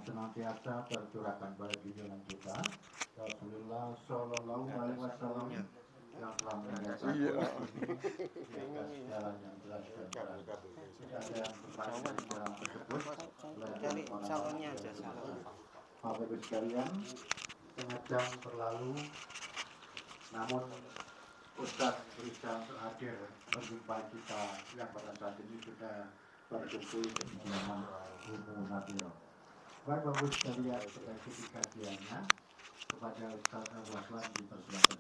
senantiasa tercurahkan bagi jalan kita. Rasulullah Shallallahu Alaihi Wasallam yang telah mengajarkan ini di atas jalan yang jelas dan terang. Tidak ada yang terbaik di jalan tersebut selain orang-orang yang beriman. Bapak Ibu sekalian, setengah jam berlalu, namun Ustaz berusaha untuk hadir menjumpai kita yang pada saat ini sudah berkumpul di kediaman Ummu Nadhirah. Bapak Ibu sekalian, sebagai kajiannya kepada Ustaz Abu Aslan dipersilakan.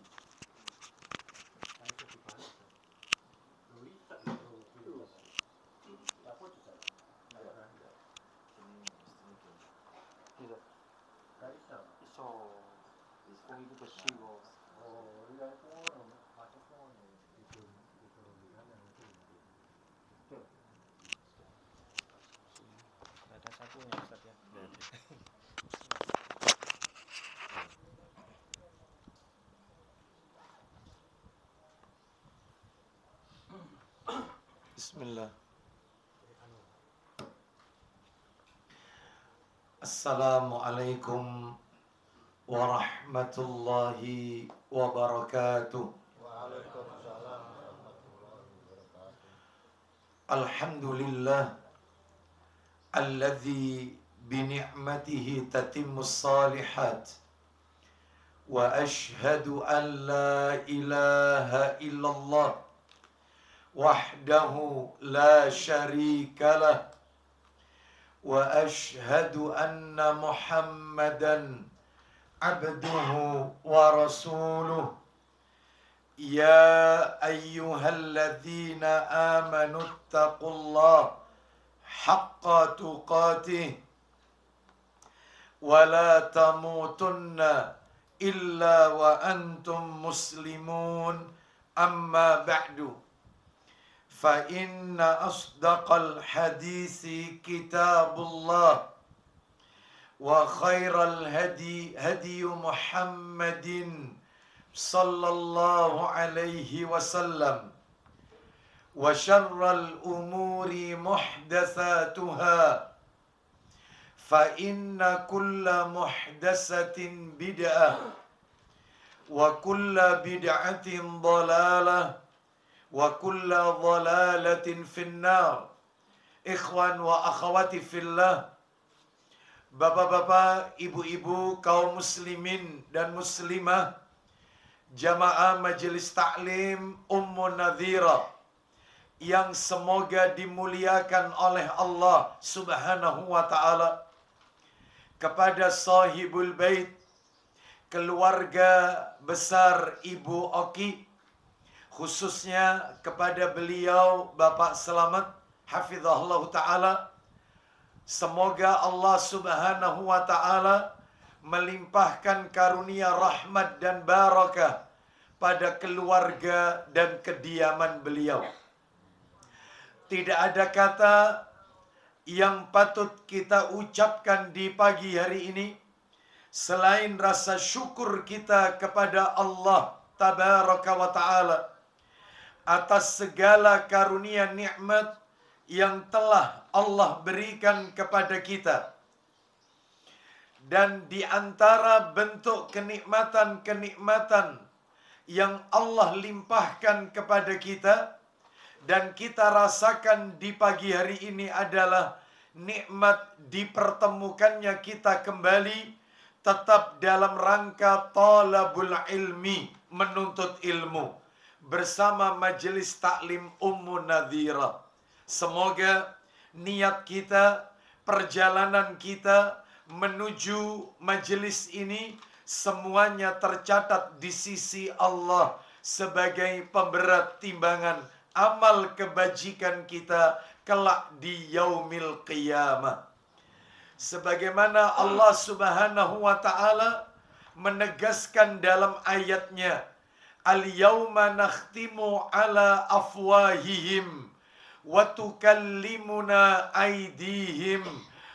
Bismillah. Assalamualaikum warahmatullahi wabarakatuh. Waalaikumsalam warahmatullahi wabarakatuh. Alhamdulillah alladzi bini'matihi tatimmus salihat wa ashhadu an la ilaha illallah wahdahu la syarika lah wa ashhadu anna Muhammadan abduhu wa rasuluh. Ya ayyuhalladzina amanu taqullaha haqqa tuqatih wa la tamutunna illa wa antum muslimun. Amma ba'du, fa inna asdaqal hadisi kitabullah wa khairal hadi hadi Muhammadin sallallahu alaihi wasallam wa syarral umuri muhdatsatuha fa inna kulla muhdatsatin bid'ah wa kulla bid'atin dhalalah wa kulla dhalalatin finnar. Ikhwan wa akhwati fillah, bapak-bapak, ibu-ibu, kaum muslimin dan muslimah, jamaah majelis taklim Ummu Nadhirah yang semoga dimuliakan oleh Allah Subhanahu wa taala, kepada sahibul bait, keluarga besar Ibu Oki, khususnya kepada beliau Bapak Selamat hafizahullah ta'ala. Semoga Allah Subhanahu wa ta'ala melimpahkan karunia rahmat dan barakah pada keluarga dan kediaman beliau. Tidak ada kata yang patut kita ucapkan di pagi hari ini selain rasa syukur kita kepada Allah tabaraka wa ta'ala atas segala karunia nikmat yang telah Allah berikan kepada kita. Dan di antara bentuk kenikmatan-kenikmatan yang Allah limpahkan kepada kita dan kita rasakan di pagi hari ini adalah nikmat dipertemukannya kita kembali tetap dalam rangka talabul ilmi, menuntut ilmu, bersama majelis taklim Ummu Nadhirah. Semoga niat kita, perjalanan kita menuju majelis ini semuanya tercatat di sisi Allah sebagai pemberat timbangan amal kebajikan kita kelak di yaumil qiyamah. Sebagaimana Allah Subhanahu wa ta'ala menegaskan dalam ayatnya, al-yawma nakhtimu ala afwahihim wa tukallimuna aydihim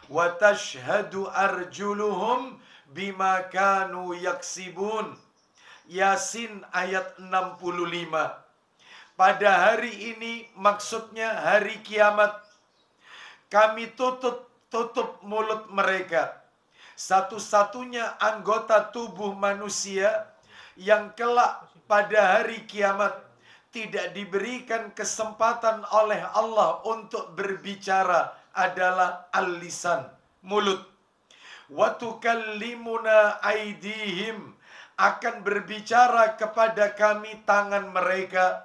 wa tashhadu arjuluhum bima kanu yaksibun. Yasin ayat 65. Pada hari ini, maksudnya hari kiamat, kami tutup mulut mereka satu-satunya anggota tubuh manusia yang kelak pada hari kiamat tidak diberikan kesempatan oleh Allah untuk berbicara adalah al-lisan, mulut. Wa tukallimuna aydihim, akan berbicara kepada kami tangan mereka.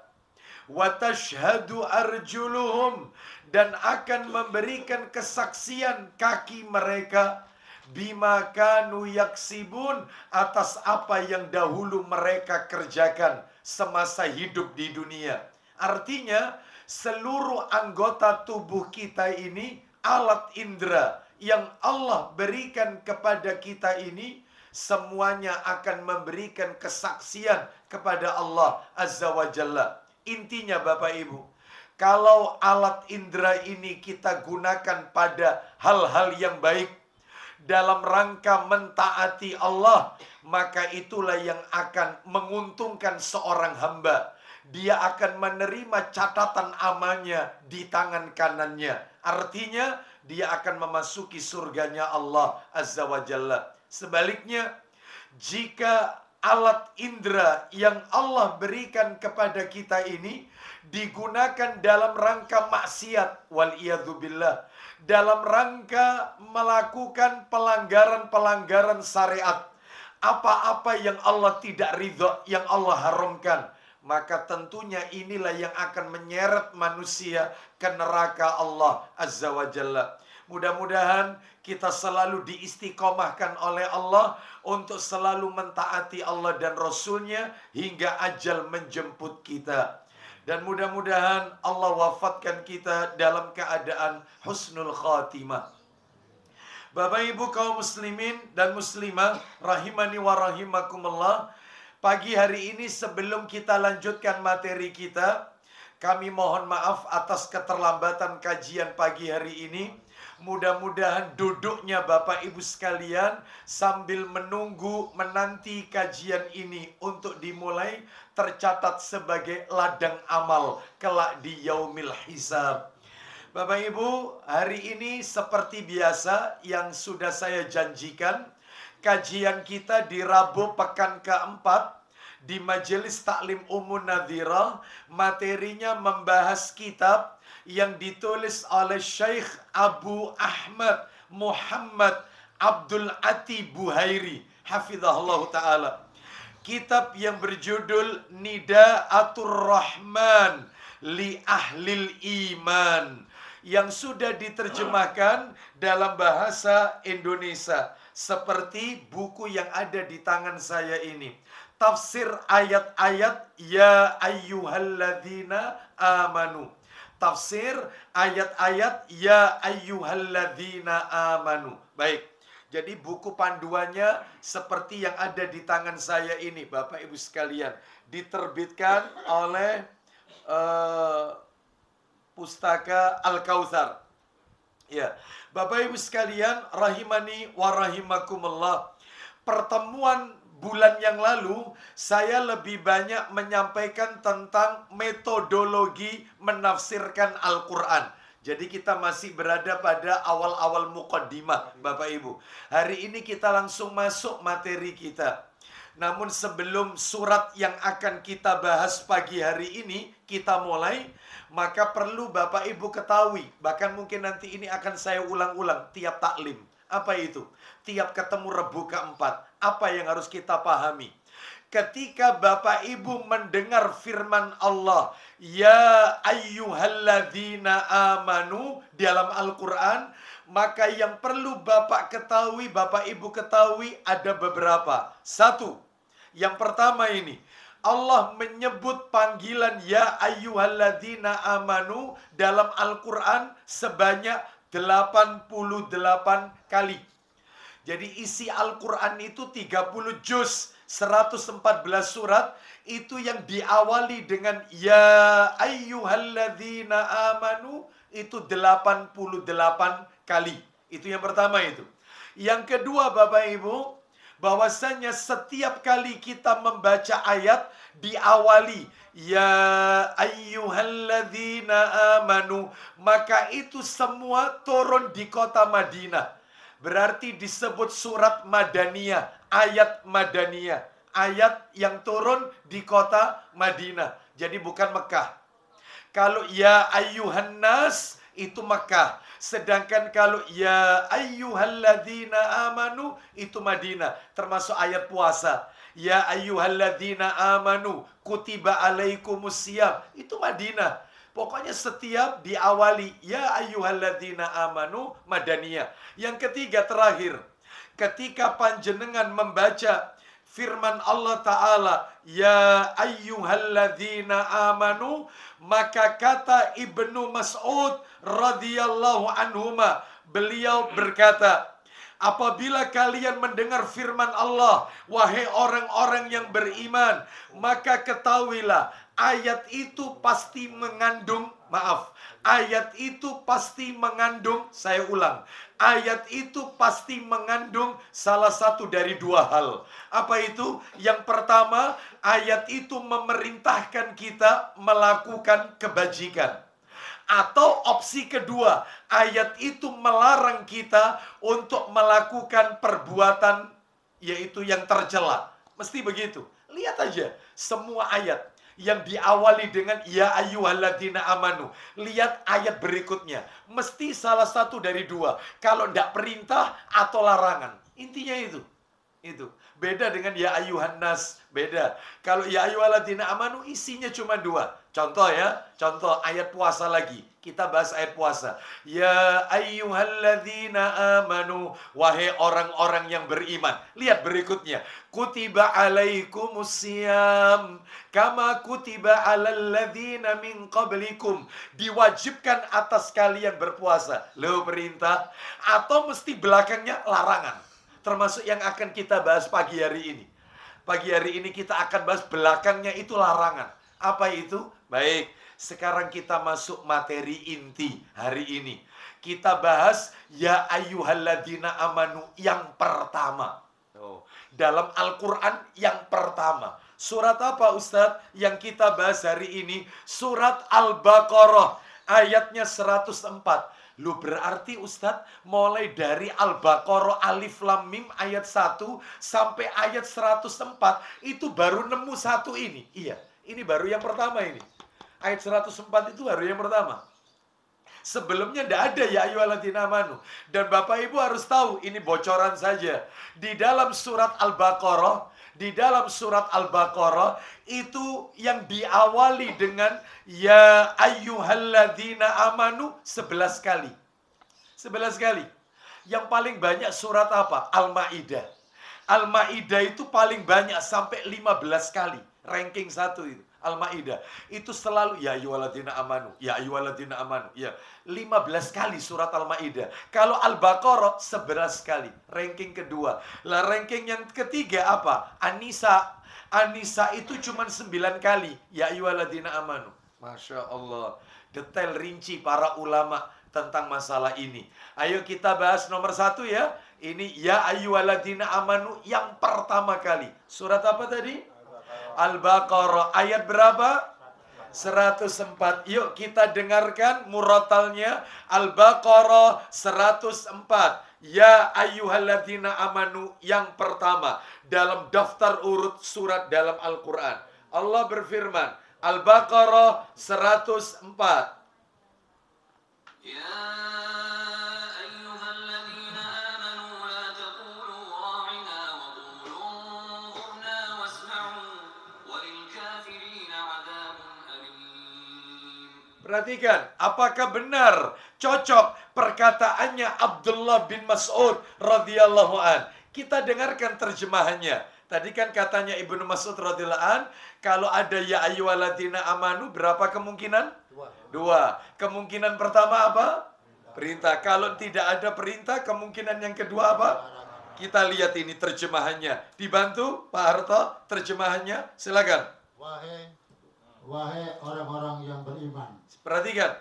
Wa tashhadu arjuluhum, dan akan memberikan kesaksian kaki mereka. Bima kanu yaksibun, atas apa yang dahulu mereka kerjakan semasa hidup di dunia. Artinya seluruh anggota tubuh kita ini alat indera yang Allah berikan kepada kita ini, semuanya akan memberikan kesaksian kepada Allah Azza wa Jalla. Intinya Bapak Ibu, kalau alat indera ini kita gunakan pada hal-hal yang baik dalam rangka mentaati Allah, maka itulah yang akan menguntungkan seorang hamba. Dia akan menerima catatan amalnya di tangan kanannya. Artinya dia akan memasuki surganya Allah Azza wa Jalla. Sebaliknya, jika alat indera yang Allah berikan kepada kita ini digunakan dalam rangka maksiat, waliyadzubillah, dalam rangka melakukan pelanggaran-pelanggaran syariat, apa-apa yang Allah tidak ridha, yang Allah haramkan, maka tentunya inilah yang akan menyeret manusia ke neraka Allah Azza wa Jalla. Mudah-mudahan kita selalu diistiqomahkan oleh Allah untuk selalu mentaati Allah dan Rasulnya hingga ajal menjemput kita. Dan mudah-mudahan Allah wafatkan kita dalam keadaan husnul khatimah. Bapak Ibu kaum muslimin dan muslimah rahimani wa rahimakumullah, pagi hari ini sebelum kita lanjutkan materi kita, kami mohon maaf atas keterlambatan kajian pagi hari ini. Mudah-mudahan duduknya Bapak Ibu sekalian sambil menanti kajian ini untuk dimulai tercatat sebagai ladang amal kelak di yaumil hisab. Bapak Ibu, hari ini seperti biasa yang sudah saya janjikan, kajian kita di Rabu pekan keempat di Majelis Taklim Umum Nadhirah, materinya membahas kitab yang ditulis oleh Syekh Abu Ahmad Muhammad Abdul Ati Buhairi, hafizahullah ta'ala. Kitab yang berjudul Nida'atur Rahman li Ahlil Iman, yang sudah diterjemahkan dalam bahasa Indonesia, seperti buku yang ada di tangan saya ini. Tafsir ayat-ayat Ya ayyuhalladzina amanu. Tafsir ayat-ayat Ya ayyuhalladzina amanu. Baik, jadi buku panduannya seperti yang ada di tangan saya ini, Bapak Ibu sekalian. Diterbitkan oleh Pustaka Al-Kautsar. Ya, Bapak Ibu sekalian rahimani wa rahimakumullah. Pertemuan bulan yang lalu saya lebih banyak menyampaikan tentang metodologi menafsirkan Al-Quran. Jadi kita masih berada pada awal-awal muqaddimah Bapak Ibu. Hari ini kita langsung masuk materi kita. Namun sebelum surat yang akan kita bahas pagi hari ini kita mulai, maka perlu Bapak Ibu ketahui, bahkan mungkin nanti ini akan saya ulang-ulang tiap taklim. Apa itu? Tiap ketemu Rebu keempat, apa yang harus kita pahami? Ketika Bapak Ibu mendengar firman Allah, Ya ayyuhalladzina amanu dalam Al-Quran, maka yang perlu Bapak ketahui, Bapak Ibu ketahui ada beberapa. Satu, yang pertama ini, Allah menyebut panggilan Ya ayyuhalladzina amanu dalam Al-Quran sebanyak 88 kali. Jadi isi Al-Quran itu 30 juz, 114 surat, itu yang diawali dengan Ya ayyuhalladzina amanu, itu 88 kali. Itu yang pertama itu. Yang kedua Bapak Ibu, bahwasanya setiap kali kita membaca ayat diawali Ya ayyuhalladzina amanu, maka itu semua turun di kota Madinah. berarti disebut surat Madaniyah, ayat Madaniyah. Ayat yang turun di kota Madinah. Jadi bukan Mekah. Kalau ya ayyuhan nas itu Mekah. Sedangkan kalau ya ayyuhalladzina amanu itu Madinah. Termasuk ayat puasa. Ya ayyuhalladzina amanu kutiba alaikumusiyam itu Madinah. Pokoknya setiap diawali ya ayyuhalladzina amanu Madaniyah. Yang ketiga terakhir, ketika panjenengan membaca firman Allah Ta'ala, ya ayyuhalladzina amanu, maka kata Ibnu Mas'ud radhiyallahu anhuma, beliau berkata, apabila kalian mendengar firman Allah, wahai orang-orang yang beriman, maka ketahuilah, ayat itu pasti mengandung, ayat itu pasti mengandung, saya ulang, ayat itu pasti mengandung salah satu dari dua hal. Apa itu? Yang pertama, ayat itu memerintahkan kita melakukan kebajikan. Atau opsi kedua, ayat itu melarang kita untuk melakukan perbuatan yaitu yang tercela. Mesti begitu. Lihat aja semua ayat yang diawali dengan ya ayyuhalladzina amanu. Lihat ayat berikutnya. Mesti salah satu dari dua. Kalau tidak perintah atau larangan. Intinya itu. Itu. Beda dengan ya ayyuhan nas. Beda. Kalau ya ayyuhalladzina amanu isinya cuma dua. Contoh ya. Contoh ayat puasa lagi. Kita bahas ayat puasa. Ya ayyuhalladzina amanu. Wahai orang-orang yang beriman. Lihat berikutnya. Kutiba alaikumusiyam. Kama kutiba alalladzina min qablikum. Diwajibkan atas kalian berpuasa. Lo perintah. Atau mesti belakangnya larangan. Termasuk yang akan kita bahas pagi hari ini. Pagi hari ini kita akan bahas belakangnya itu larangan. Apa itu? Baik. Sekarang kita masuk materi inti hari ini. Kita bahas ya ayyuhalladzina amanu yang pertama. Dalam Al-Quran yang pertama. Surat apa Ustadz yang kita bahas hari ini? Surat Al-Baqarah ayatnya 104. Lu berarti Ustadz mulai dari Al-Baqarah Alif Lam Mim ayat 1 sampai ayat 104 itu baru nemu satu ini. Iya, ini baru yang pertama ini. Ayat 104 itu baru yang pertama. Sebelumnya tidak ada ya ayyuhalladzina amanu. Dan Bapak Ibu harus tahu, ini bocoran saja. Di dalam surat Al-Baqarah, itu yang diawali dengan ya ayyuhalladzina amanu 11 kali. 11 kali. Yang paling banyak surat apa? Al-Maidah. Al-Maidah itu paling banyak sampai 15 kali. Ranking 1 itu. Al-Maidah itu selalu ya ayyuhalladzina amanu, ya ayyuhalladzina amanu, ya 15 kali surat Al-Maidah. Kalau Al-Baqarah 11 kali, ranking kedua. Lah ranking yang ketiga apa? An-Nisa. An-Nisa itu cuma 9 kali, ya ayyuhalladzina amanu. Masya Allah, detail rinci para ulama tentang masalah ini. Ayo kita bahas nomor 1 ya. Ini ya ayyuhalladzina amanu yang pertama kali. Surat apa tadi? Al-Baqarah ayat berapa? 104. Yuk kita dengarkan murotalnya. Al-Baqarah 104. Ya ayyuhalladzina amanu yang pertama dalam daftar urut surat dalam Al-Quran. Allah berfirman, Al-Baqarah 104. Ya perhatikan, apakah benar cocok perkataannya Abdullah bin Mas'ud radhiyallahu an? Kita dengarkan terjemahannya. Tadi kan katanya Ibnu Mas'ud radhiyallahu an, kalau ada ya ayyuhalladzina amanu berapa kemungkinan? Dua. Kemungkinan pertama apa? Perintah. Kalau tidak ada perintah, kemungkinan yang kedua apa? Kita lihat ini terjemahannya. Dibantu Pak Harto terjemahannya, silakan. Wahai orang-orang yang beriman. Perhatikan.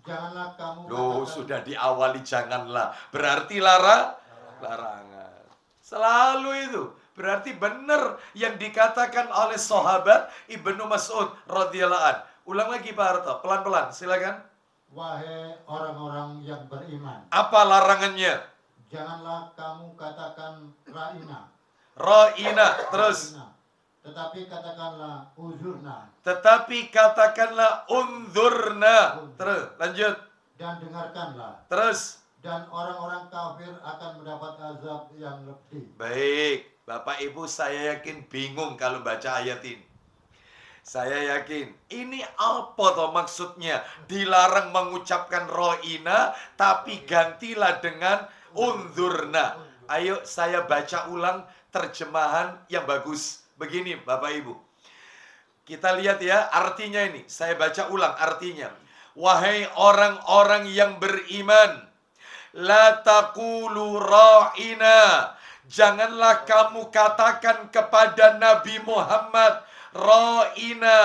Janganlah kamu sudah diawali janganlah. Berarti larangan. Selalu itu. Berarti benar yang dikatakan oleh sahabat Ibnu Mas'ud radhiyallahu an. Ulang lagi Pak Harto, pelan-pelan, silakan. Wahai orang-orang yang beriman. Apa larangannya? janganlah kamu katakan ra'ina. Ra'ina, terus. Ra'ina. Tetapi katakanlah uzurna. Tetapi katakanlah unzurna. Terus, lanjut. Dan dengarkanlah. Terus. Dan orang-orang kafir akan mendapat azab yang lebih. Baik, Bapak Ibu, saya yakin bingung kalau baca ayat ini. Saya yakin, ini apa toh maksudnya? Dilarang mengucapkan ro'ina, tapi gantilah dengan unzurna. Ayo saya baca ulang terjemahan yang bagus. Begini Bapak Ibu. Kita lihat ya artinya ini. Saya baca ulang artinya. Wahai orang-orang yang beriman, la taqulu ra'ina. Janganlah kamu katakan kepada Nabi Muhammad ra'ina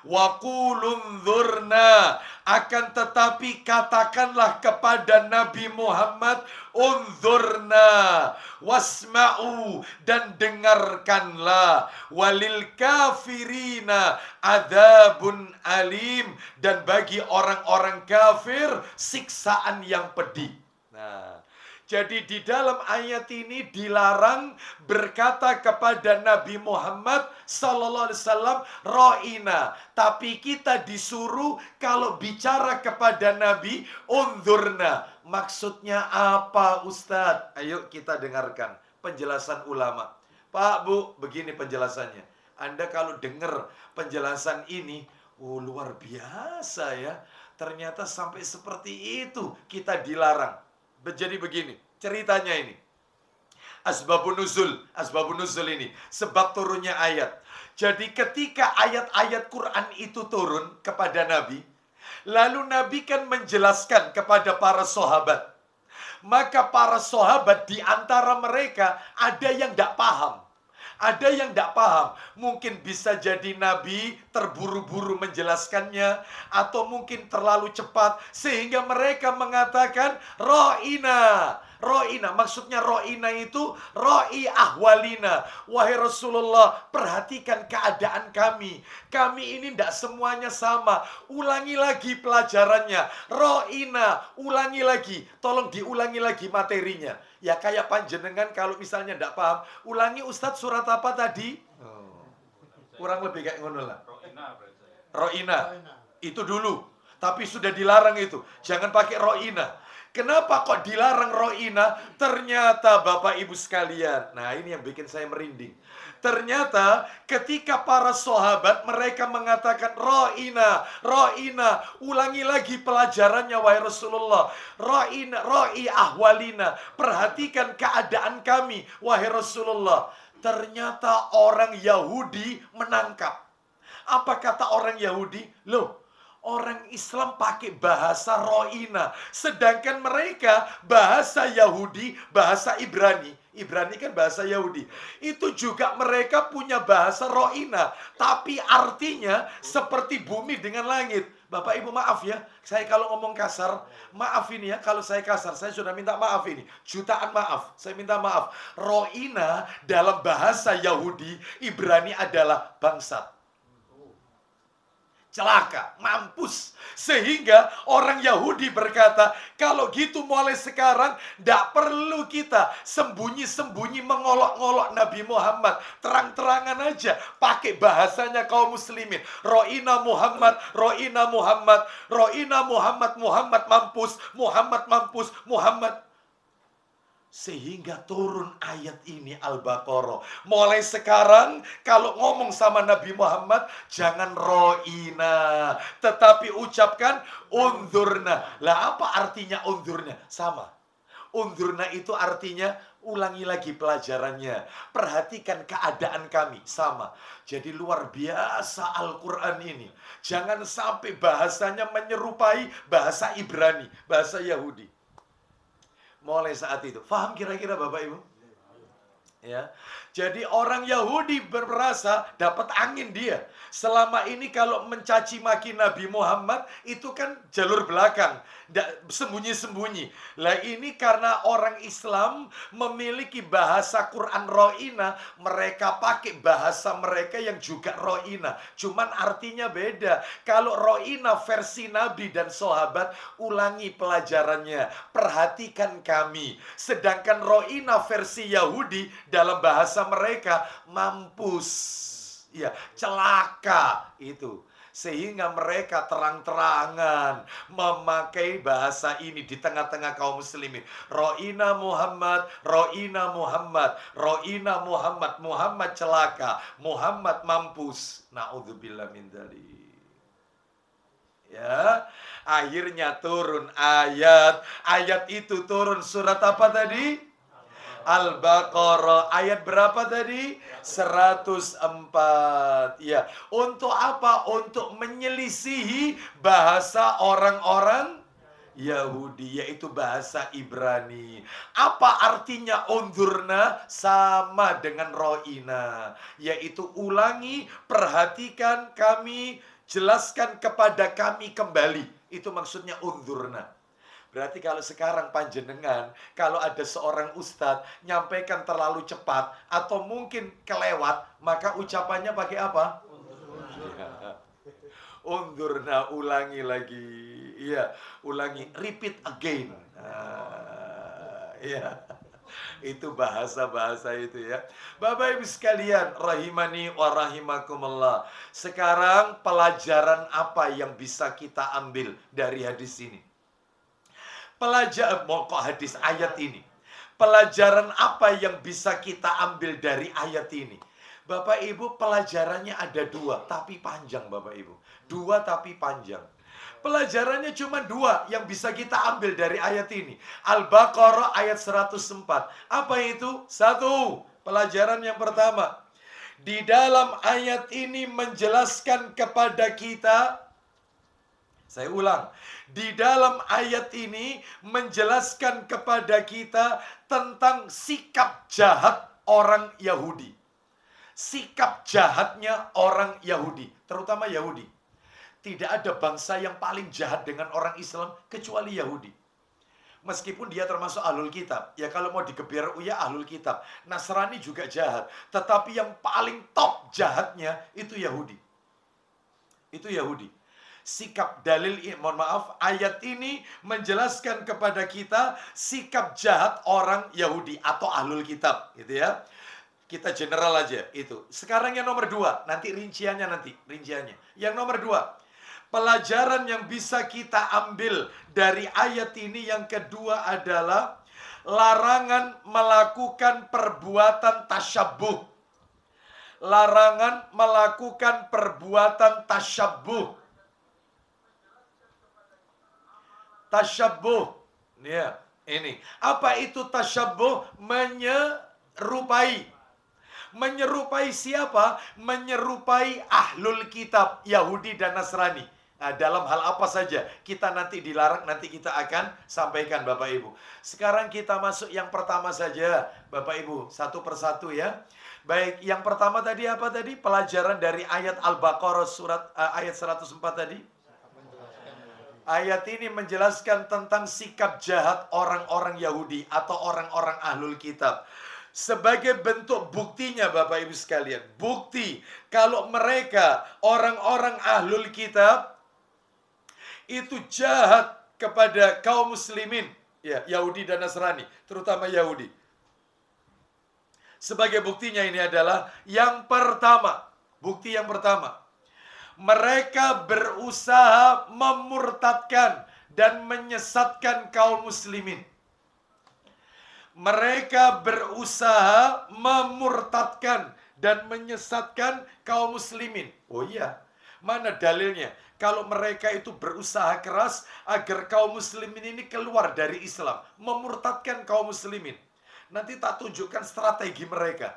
wa qulunzurna, akan tetapi katakanlah kepada Nabi Muhammad unzurna wasma'u, dan dengarkanlah, walil kafirina adzabun alim, dan bagi orang-orang kafir siksaan yang pedih. Nah, jadi di dalam ayat ini dilarang berkata kepada Nabi Muhammad sallallahu alaihi wasallam ra'ina, tapi kita disuruh kalau bicara kepada Nabi unzurna. Maksudnya apa Ustadz? Ayo kita dengarkan penjelasan ulama. Pak Bu, begini penjelasannya. Anda kalau dengar penjelasan ini, luar biasa ya. Ternyata sampai seperti itu kita dilarang. Jadi begini, ceritanya ini. Asbabun nuzul ini, sebab turunnya ayat. Jadi ketika ayat-ayat Quran itu turun kepada Nabi, lalu Nabi kan menjelaskan kepada para sahabat. Maka para sahabat di antara mereka ada yang tidak paham. Ada yang tidak paham. Mungkin bisa jadi Nabi terburu-buru menjelaskannya, atau mungkin terlalu cepat sehingga mereka mengatakan ro'ina. Ro'ina, maksudnya ro'ina itu ro'i ahwalina. Wahai Rasulullah, perhatikan keadaan kami. Kami ini tidak semuanya sama. Ulangi lagi pelajarannya. Ro'ina, ulangi lagi. Tolong diulangi lagi materinya. Ya kayak panjenengan kalau misalnya tidak paham, ulangi Ustadz surat apa tadi? Kurang lebih kayak ngono lah. Ro'ina. Itu dulu. Tapi sudah dilarang itu. Jangan pakai ro'ina. Kenapa kok dilarang ro'ina? Ternyata Bapak Ibu sekalian. Nah ini yang bikin saya merinding. Ternyata ketika para sahabat mereka mengatakan ro'ina, ro'ina, ulangi lagi pelajarannya wahai Rasulullah. Ro'ina, ro'i ahwalina, perhatikan keadaan kami wahai Rasulullah. Ternyata orang Yahudi menangkap. Apa kata orang Yahudi? Loh, orang Islam pakai bahasa ro'ina. Sedangkan mereka bahasa Yahudi, bahasa Ibrani. Ibrani kan bahasa Yahudi. Itu juga mereka punya bahasa ro'ina. Tapi artinya seperti bumi dengan langit. Bapak Ibu maaf ya. Saya kalau ngomong kasar, maaf ini ya. Kalau saya kasar, saya sudah minta maaf ini. Jutaan maaf. Saya minta maaf. Ro'ina dalam bahasa Yahudi, Ibrani adalah bangsat. Celaka, mampus. Sehingga orang Yahudi berkata, kalau gitu mulai sekarang tidak perlu kita sembunyi-sembunyi mengolok-ngolok Nabi Muhammad. Terang-terangan aja pakai bahasanya kaum muslimin. Ro'ina Muhammad, Ro'ina Muhammad, Ro'ina Muhammad, Muhammad mampus, Muhammad mampus, Muhammad. Sehingga turun ayat ini Al-Baqarah. Mulai sekarang kalau ngomong sama Nabi Muhammad, jangan ro'ina, tetapi ucapkan unzurna. Lah apa artinya unzurna? Sama. Unzurna itu artinya ulangi lagi pelajarannya. Perhatikan keadaan kami. Sama. Jadi luar biasa Al-Quran ini. Jangan sampai bahasanya menyerupai bahasa Ibrani, bahasa Yahudi. Mulai saat itu. Faham kira-kira Bapak Ibu? Ya. Jadi orang Yahudi bermerasa dapat angin dia. Selama ini kalau mencaci maki Nabi Muhammad itu kan jalur belakang, sembunyi-sembunyi. Lah ini karena orang Islam memiliki bahasa Quran ro'ina, mereka pakai bahasa mereka yang juga ro'ina. Cuman artinya beda. Kalau ro'ina versi Nabi dan sahabat, ulangi pelajarannya. Perhatikan kami. Sedangkan ro'ina versi Yahudi dalam bahasa mereka mampus. Ya, celaka itu. Sehingga mereka terang-terangan memakai bahasa ini di tengah-tengah kaum muslimin. Ro'ina Muhammad, Ro'ina Muhammad, Ro'ina Muhammad, Muhammad celaka, Muhammad mampus. Na'udzubillah min dzalik. Ya, akhirnya turun ayat. Ayat itu turun surat apa tadi? Al-Baqarah. Ayat berapa tadi? 104. Ya, untuk apa? Untuk menyelisihi bahasa orang-orang Yahudi, yaitu bahasa Ibrani. Apa artinya undurna? Sama dengan ro'ina, yaitu ulangi, perhatikan kami, jelaskan kepada kami kembali. Itu maksudnya undurna. Berarti kalau sekarang panjenengan, kalau ada seorang ustadz nyampaikan terlalu cepat atau mungkin kelewat, maka ucapannya pakai apa? Undurna, ulangi lagi. Iya, ulangi, repeat again. Iya. Itu bahasa-bahasa itu ya. Bapak Ibu sekalian, rahimani wa rahimakumullah. Sekarang pelajaran apa yang bisa kita ambil dari hadis ini? Pelajaran pokok hadis ayat ini. Pelajaran apa yang bisa kita ambil dari ayat ini? Bapak Ibu, pelajarannya ada dua, tapi panjang Bapak Ibu. Dua tapi panjang. Pelajarannya cuma dua yang bisa kita ambil dari ayat ini. Al-Baqarah ayat 104. Apa itu? Satu, pelajaran yang pertama. Di dalam ayat ini menjelaskan kepada kita, saya ulang, di dalam ayat ini menjelaskan kepada kita tentang sikap jahat orang Yahudi. Sikap jahatnya orang Yahudi, terutama Yahudi. Tidak ada bangsa yang paling jahat dengan orang Islam kecuali Yahudi. Meskipun dia termasuk ahlul kitab. Ya kalau mau dikebiar uya ahlul kitab. Nasrani juga jahat. Tetapi yang paling top jahatnya itu Yahudi. Itu Yahudi. Sikap dalil, mohon maaf, ayat ini menjelaskan kepada kita sikap jahat orang Yahudi atau ahlul kitab, gitu ya. Kita general aja itu. Sekarang yang nomor dua, nanti rinciannya Yang nomor dua, pelajaran yang bisa kita ambil dari ayat ini yang kedua adalah larangan melakukan perbuatan tasyabbuh. Larangan melakukan perbuatan tasyabbuh. Tasyabbuh. Ya, ini. Apa itu tasyabbuh? Menyerupai. Menyerupai siapa? Menyerupai ahlul kitab, Yahudi dan Nasrani. Nah, dalam hal apa saja kita nanti dilarang, nanti kita akan sampaikan Bapak Ibu. Sekarang kita masuk yang pertama saja Bapak Ibu, satu persatu ya. Baik, yang pertama tadi apa tadi? Pelajaran dari ayat Al-Baqarah surat ayat 104 tadi. Ayat ini menjelaskan tentang sikap jahat orang-orang Yahudi atau orang-orang ahlul kitab. Sebagai bentuk buktinya Bapak Ibu sekalian. Bukti kalau mereka orang-orang ahlul kitab itu jahat kepada kaum muslimin. Ya, Yahudi dan Nasrani. Terutama Yahudi. Sebagai buktinya ini adalah yang pertama. Bukti yang pertama. Mereka berusaha memurtadkan dan menyesatkan kaum muslimin. Mereka berusaha memurtadkan dan menyesatkan kaum muslimin. Oh iya, mana dalilnya? Kalau mereka itu berusaha keras agar kaum muslimin ini keluar dari Islam. Memurtadkan kaum muslimin. Nanti tak tunjukkan strategi mereka.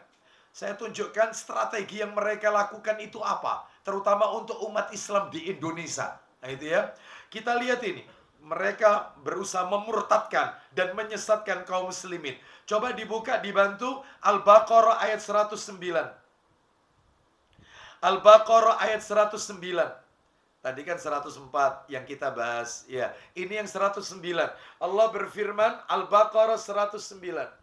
Saya tunjukkan strategi yang mereka lakukan itu apa. Terutama untuk umat Islam di Indonesia. Nah itu ya. Kita lihat ini. mereka berusaha memurtadkan dan menyesatkan kaum muslimin. Coba dibuka, dibantu Al-Baqarah ayat 109. Al-Baqarah ayat 109. Tadi kan 104 yang kita bahas. Ya, ini yang 109. Allah berfirman, Al-Baqarah 109.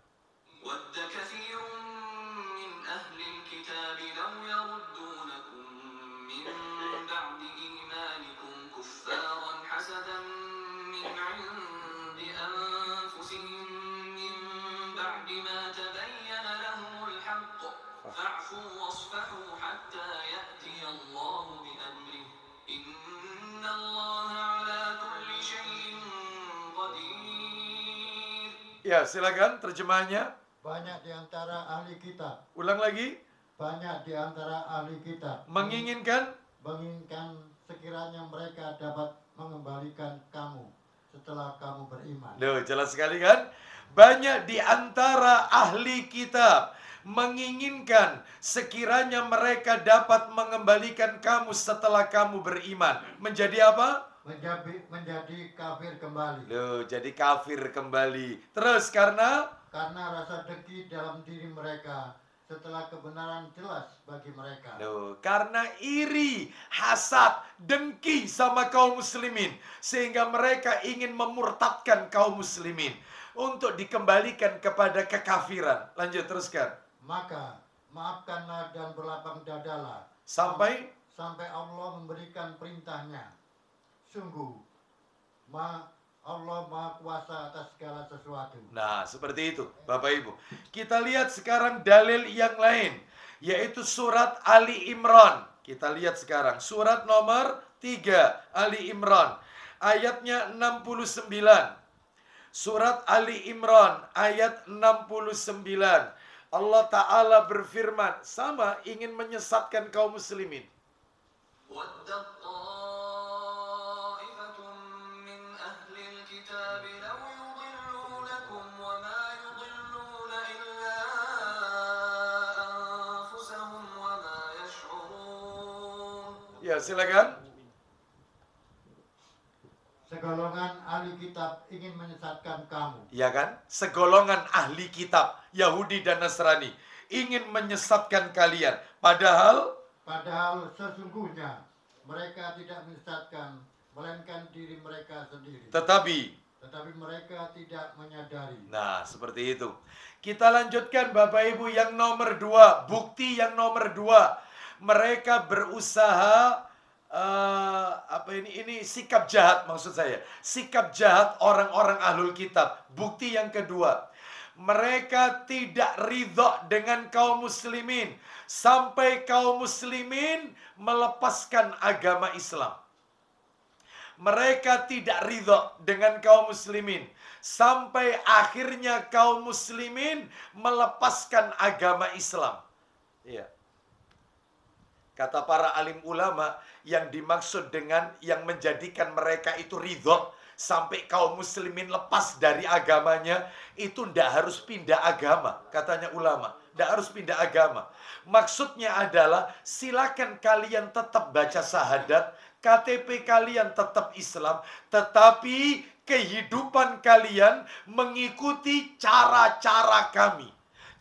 Ya, silakan terjemahnya. Banyak di antara ahli kitab. Ulang lagi. Banyak di antara ahli kitab menginginkan sekiranya mereka dapat mengembalikan kamu setelah kamu beriman. Loh, jelas sekali kan? Banyak di antara ahli kitab menginginkan sekiranya mereka dapat mengembalikan kamu setelah kamu beriman. Menjadi apa? Menjadi kafir kembali. Loh, jadi kafir kembali. Terus karena rasa dengki dalam diri mereka setelah kebenaran jelas bagi mereka. Loh, karena iri, hasad, dengki sama kaum muslimin, sehingga mereka ingin memurtadkan kaum muslimin untuk dikembalikan kepada kekafiran. Lanjut, teruskan. Maka maafkanlah dan berlapang dadalah sampai Allah memberikan perintahnya. Sungguh, Allah Maha Kuasa atas segala sesuatu. Nah, seperti itu, Bapak Ibu. Kita lihat sekarang dalil yang lain, yaitu surat Ali Imran. Kita lihat sekarang, surat nomor 3, Ali Imran. Ayatnya 69. Surat Ali Imran, ayat 69. Allah Ta'ala berfirman, sama ingin menyesatkan kaum muslimin. Ya, silakan. Segolongan ahli kitab ingin menyesatkan kamu. Ya kan? Segolongan ahli kitab, Yahudi dan Nasrani, ingin menyesatkan kalian. Padahal sesungguhnya mereka tidak menyesatkan, melainkan diri mereka sendiri. Tetapi mereka tidak menyadari. Nah, seperti itu. Kita lanjutkan Bapak Ibu yang nomor 2. Bukti yang nomor 2. Mereka berusaha ini sikap jahat maksud saya. Sikap jahat orang-orang ahlul kitab. Bukti yang kedua, mereka tidak ridho dengan kaum muslimin sampai kaum muslimin melepaskan agama Islam. Mereka tidak ridho dengan kaum muslimin sampai akhirnya kaum muslimin melepaskan agama Islam. Iya. Kata para alim ulama, yang dimaksud dengan yang menjadikan mereka itu ridho sampai kaum muslimin lepas dari agamanya, itu tidak harus pindah agama, katanya ulama. Tidak harus pindah agama. Maksudnya adalah silakan kalian tetap baca syahadat, KTP kalian tetap Islam, tetapi kehidupan kalian mengikuti cara-cara kami.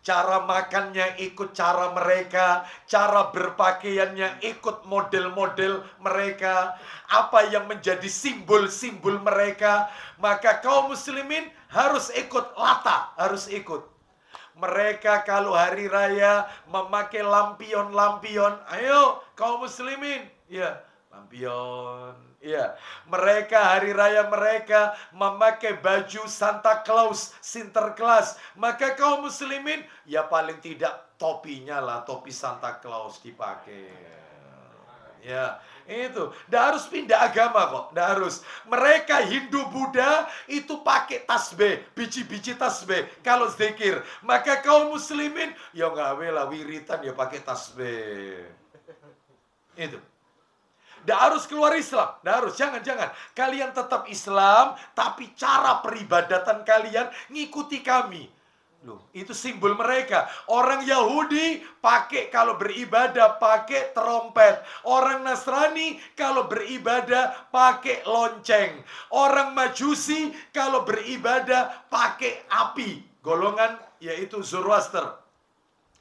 Cara makannya ikut cara mereka, cara berpakaiannya ikut model-model mereka, apa yang menjadi simbol-simbol mereka, maka kaum muslimin harus ikut lata, harus ikut. Mereka kalau hari raya memakai lampion-lampion, ayo kaum muslimin, ya lampion. Ya, mereka hari raya mereka memakai baju Santa Claus, Sinterklas. Maka kaum muslimin ya paling tidak topinya lah, topi Santa Claus dipakai. Ya, itu. Tidak harus pindah agama kok, tidak harus. Mereka Hindu Buddha itu pakai tasbih, biji-biji tasbih kalau zikir. Maka kaum muslimin ya gawe lah wiritan ya pakai tasbih. Itu. Tidak harus keluar Islam, tidak harus, jangan. Kalian tetap Islam, tapi cara peribadatan kalian ngikuti kami. Loh, itu simbol mereka. Orang Yahudi pakai kalau beribadah pakai trompet. Orang Nasrani kalau beribadah pakai lonceng. Orang Majusi kalau beribadah pakai api. Golongan yaitu Zoroaster.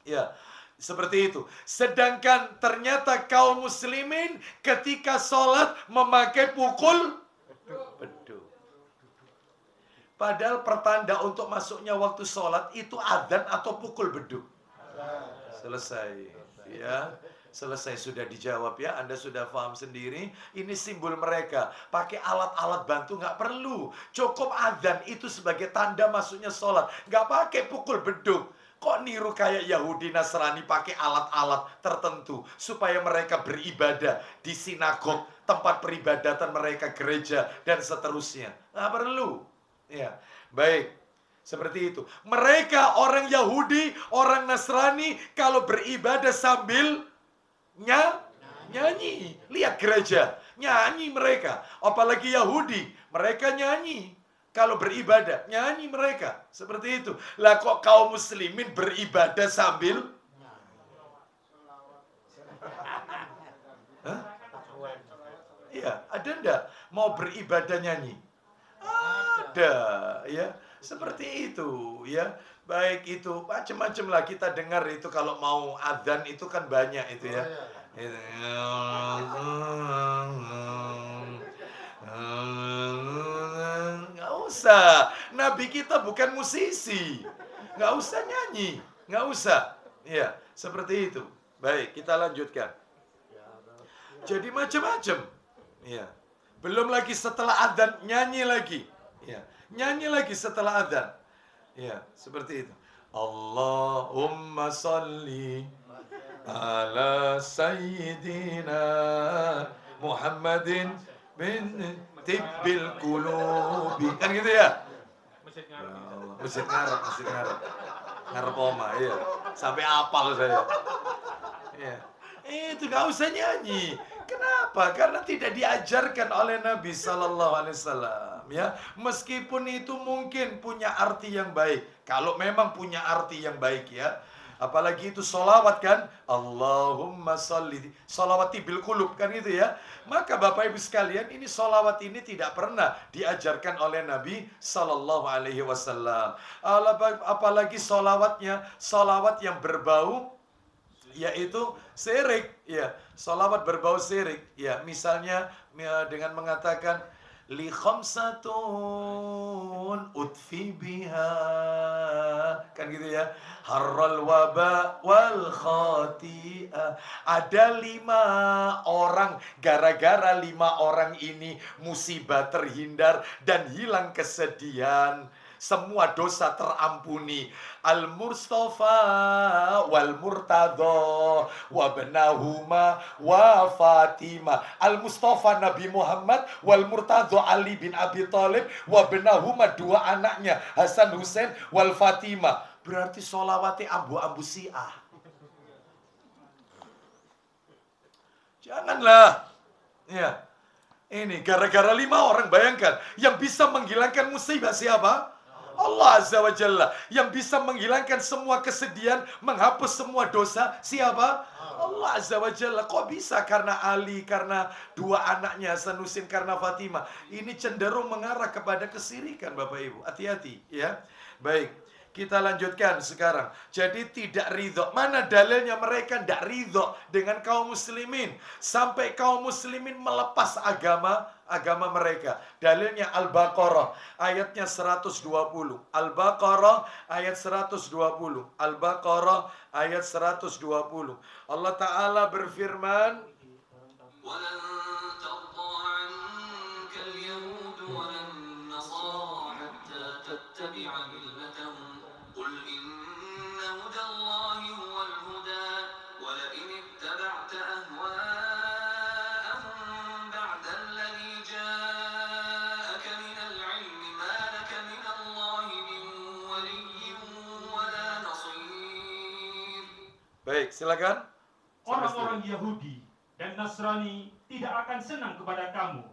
Ya, seperti itu. Sedangkan ternyata kaum muslimin ketika sholat memakai pukul beduk. Padahal pertanda untuk masuknya waktu sholat itu adzan atau pukul beduk. Selesai. Ya, selesai, sudah dijawab ya. Anda sudah paham sendiri. Ini simbol mereka. Pakai alat-alat bantu nggak perlu. Cukup adzan itu sebagai tanda masuknya sholat. Nggak pakai pukul beduk. Kok niru kayak Yahudi Nasrani pakai alat-alat tertentu supaya mereka beribadah di sinagog, tempat peribadatan mereka, gereja dan seterusnya. Nggak perlu. Ya, baik. Seperti itu. Mereka orang Yahudi, orang Nasrani kalau beribadah sambil nyanyi. Lihat gereja, nyanyi mereka. Apalagi Yahudi, mereka nyanyi. Kalau beribadah, nyanyi mereka. Seperti itu. Lah kok kaum muslimin beribadah sambil Iya, ada enggak mau beribadah nyanyi? Ada, ya. Seperti itu, ya. Baik itu, macam-macam lah kita dengar itu kalau mau adzan itu kan banyak itu ya. Nggak usah. Nabi kita bukan musisi. Nggak usah nyanyi. Nggak usah. Ya, seperti itu. Baik, kita lanjutkan. Jadi macam-macam. Ya. Belum lagi setelah adzan nyanyi lagi. Ya, nyanyi lagi setelah adzan. Ya, seperti itu. Allahumma salli ala sayyidina Muhammadin bin tibbil qulubi. Kan gitu ya? Masjid ngarep. Ngarep oma, ya. Sampai apal saya. Ya. Itu gak usah nyanyi. Kenapa? Karena tidak diajarkan oleh Nabi Sallallahu Alaihi Wasallam. Ya, meskipun itu mungkin punya arti yang baik. Kalau memang punya arti yang baik ya. Apalagi itu sholawat kan. Allahumma salli. Sholawat tibil kulub kan itu ya. Maka Bapak Ibu sekalian, ini sholawat ini tidak pernah diajarkan oleh Nabi Sallallahu Alaihi Wasallam. Apalagi sholawatnya, sholawat yang berbau yaitu syirik, ya, sholawat berbau syirik, ya, misalnya dengan mengatakan li khamsatun utfi biha, kan gitu ya, harral waba wal khati'ah, ada 5 orang, gara-gara 5 orang ini musibah terhindar dan hilang kesedihan, semua dosa terampuni. Al-Mustafa wal Murtadha wa benahuma wa Fatimah. Al-Mustafa Nabi Muhammad wal Murtadha Ali bin Abi Thalib wa benahuma 2 anaknya Hasan Husain wal Fatimah. Berarti sholawati ambu-ambu Syiah. Janganlah. Ya. Ini gara-gara 5 orang, bayangkan, yang bisa menghilangkan musibah siapa? Allah Azza wa Jalla. Yang bisa menghilangkan semua kesedihan, menghapus semua dosa, siapa? Allah Azza wa Jalla. Kok bisa? Karena Ali, karena 2 anaknya Hasan Husain, karena Fatimah. Ini cenderung mengarah kepada kesirikan, Bapak Ibu. Hati-hati ya. Baik, kita lanjutkan sekarang. Jadi tidak ridho. Mana dalilnya mereka tidak ridho dengan kaum muslimin sampai kaum muslimin melepas agama mereka. Dalilnya Al-Baqarah ayatnya 120. Al-Baqarah ayat 120. Al-Baqarah ayat 120. Allah Ta'ala berfirman, baik, silakan. Orang-orang Yahudi dan Nasrani tidak akan senang kepada kamu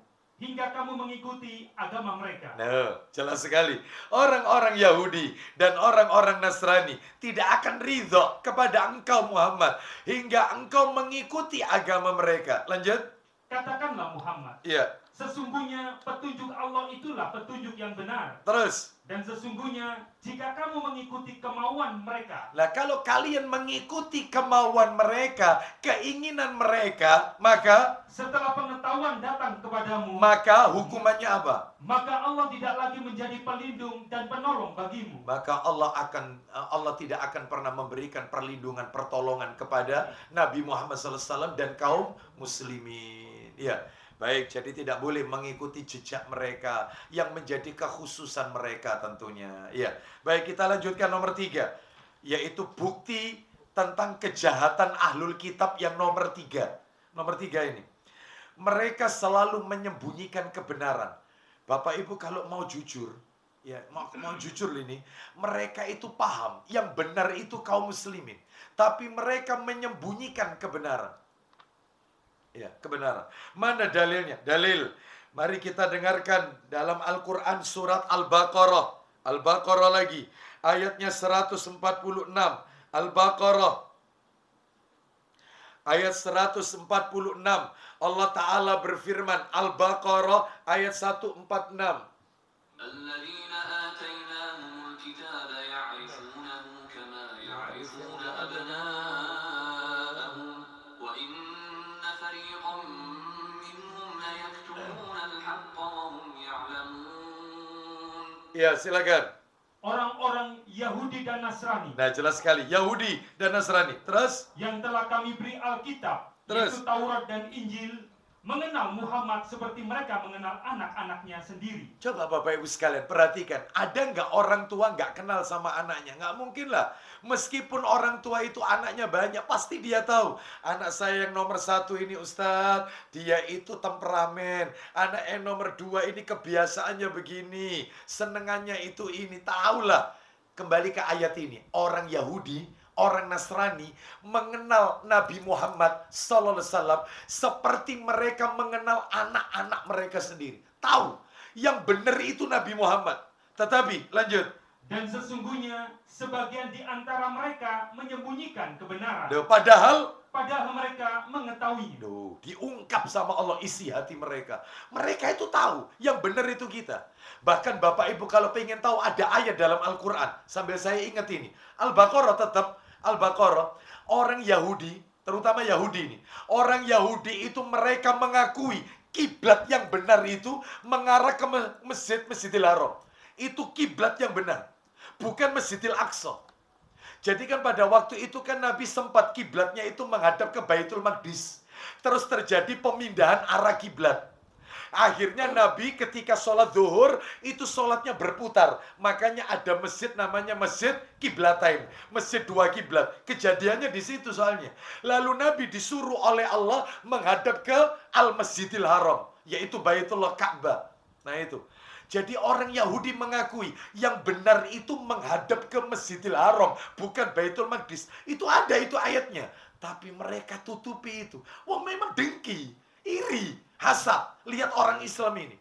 hingga kamu mengikuti agama mereka. Nah, jelas sekali. Orang-orang Yahudi dan orang-orang Nasrani tidak akan ridho kepada engkau Muhammad hingga engkau mengikuti agama mereka. Lanjut. Katakanlah Muhammad, Iya. sesungguhnya petunjuk Allah itulah petunjuk yang benar. Terus. Dan sesungguhnya jika kamu mengikuti kemauan mereka. Nah, kalau kalian mengikuti kemauan mereka, keinginan mereka, maka setelah pengetahuan datang kepadamu, maka hukumannya apa? Maka Allah tidak lagi menjadi pelindung dan penolong bagimu. Maka Allah tidak akan pernah memberikan perlindungan, pertolongan kepada Nabi Muhammad SAW dan kaum muslimin. Ya. Baik, jadi tidak boleh mengikuti jejak mereka yang menjadi kekhususan mereka tentunya. Ya, baik, kita lanjutkan nomor 3, yaitu bukti tentang kejahatan ahlul kitab yang nomor 3. Nomor 3 ini, mereka selalu menyembunyikan kebenaran. Bapak Ibu kalau mau jujur, ya mau jujur ini, mereka itu paham yang benar itu kaum muslimin, tapi mereka menyembunyikan kebenaran. Ya, kebenaran. Mana dalilnya? Dalil. Mari kita dengarkan dalam Al-Quran surat Al-Baqarah. Al-Baqarah lagi. Ayatnya 146. Al-Baqarah. Ayat 146. Allah Ta'ala berfirman. Al-Baqarah ayat 146. Alladzina atainahumul kitaba ya'rifunahu kama ya'rifuna abna'ahum wa inna fariqan minhum la yaktumuna al-haqqa wa hum ya'lamun. Ya, silakan. Orang-orang Yahudi dan Nasrani. Nah, jelas sekali. Yahudi dan Nasrani. Terus? Yang telah kami beri Alkitab, yaitu Taurat dan Injil, mengenal Muhammad seperti mereka mengenal anak-anaknya sendiri. Coba Bapak Ibu sekalian perhatikan, ada nggak orang tua nggak kenal sama anaknya? Nggak mungkin lah. Meskipun orang tua itu anaknya banyak, pasti dia tahu. Anak saya yang nomor 1 ini Ustadz, dia itu temperamen. Anak yang nomor 2 ini kebiasaannya begini. Senengannya itu ini. Tahulah. Kembali ke ayat ini. Orang Yahudi, orang Nasrani mengenal Nabi Muhammad SAW seperti mereka mengenal anak-anak mereka sendiri. Tahu yang benar itu Nabi Muhammad. Tetapi lanjut. Dan sesungguhnya sebagian di antara mereka menyembunyikan kebenaran. Padahal mereka mengetahuinya. Diungkap sama Allah isi hati mereka. Mereka itu tahu yang benar itu kita. Bahkan Bapak Ibu kalau pengen tahu ada ayat dalam Al-Quran. Sambil saya ingat ini. Al-Baqarah tetap. Al-Baqarah. Orang Yahudi, terutama Yahudi ini. Orang Yahudi itu mereka mengakui kiblat yang benar itu mengarah ke Masjidil Haram. Itu kiblat yang benar. Bukan Masjidil Aqsa. Jadi kan pada waktu itu kan Nabi sempat kiblatnya itu menghadap ke Baitul Maqdis. Terus terjadi pemindahan arah kiblat. Akhirnya Nabi ketika sholat zuhur itu sholatnya berputar. Makanya ada masjid namanya Masjid Qiblatain. Masjid 2 kiblat. Kejadiannya di situ soalnya. Lalu Nabi disuruh oleh Allah menghadap ke Al-Masjidil Haram. Yaitu Baitullah Ka'bah. Nah itu. Jadi orang Yahudi mengakui yang benar itu menghadap ke Masjidil Haram. Bukan Baitul Maqdis. Itu ada itu ayatnya. Tapi mereka tutupi itu. Wah memang dengki. Iri. Hasad. Lihat orang Islam ini.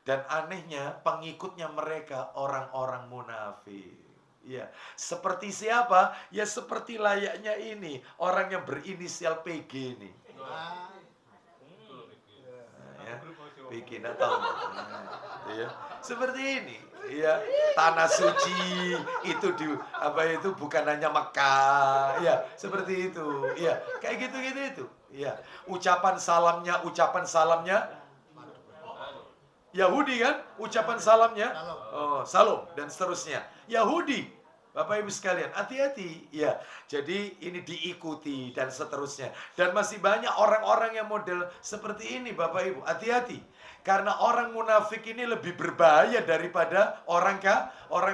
Dan anehnya pengikutnya mereka orang-orang munafik. Ya, seperti siapa? Ya seperti layaknya ini. Orang yang berinisial PG ini. Bikin atau ya seperti ini ya tanah suci itu bukan hanya Mekah ya seperti itu ya kayak gitu itu ya ucapan salamnya Yahudi kan ucapan salamnya salam dan seterusnya Yahudi. Bapak Ibu sekalian, hati-hati ya. Jadi ini diikuti dan seterusnya. Dan masih banyak orang-orang yang model seperti ini Bapak Ibu. Hati-hati. Karena orang munafik ini lebih berbahaya daripada orang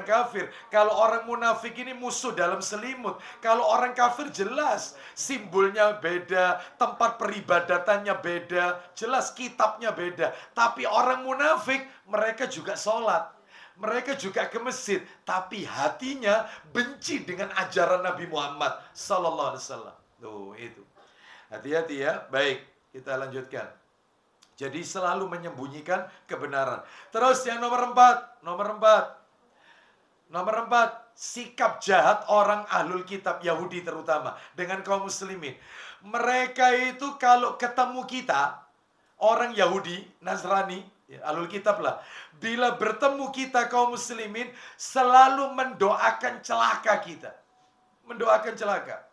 kafir. Kalau orang munafik ini musuh dalam selimut. Kalau orang kafir jelas simbolnya beda, tempat peribadatannya beda, jelas kitabnya beda. Tapi orang munafik mereka juga sholat. Mereka juga ke masjid, tapi hatinya benci dengan ajaran Nabi Muhammad sallallahu alaihi wasallam. Tuh, itu. Hati-hati ya. Baik, kita lanjutkan. Jadi selalu menyembunyikan kebenaran. Terus yang nomor 4. Nomor 4, sikap jahat orang ahlul kitab, Yahudi terutama, dengan kaum muslimin. Mereka itu kalau ketemu kita, orang Yahudi, Nasrani, ya, ahlul kitab lah. Bila bertemu kita kaum muslimin, selalu mendoakan celaka kita. Mendoakan celaka.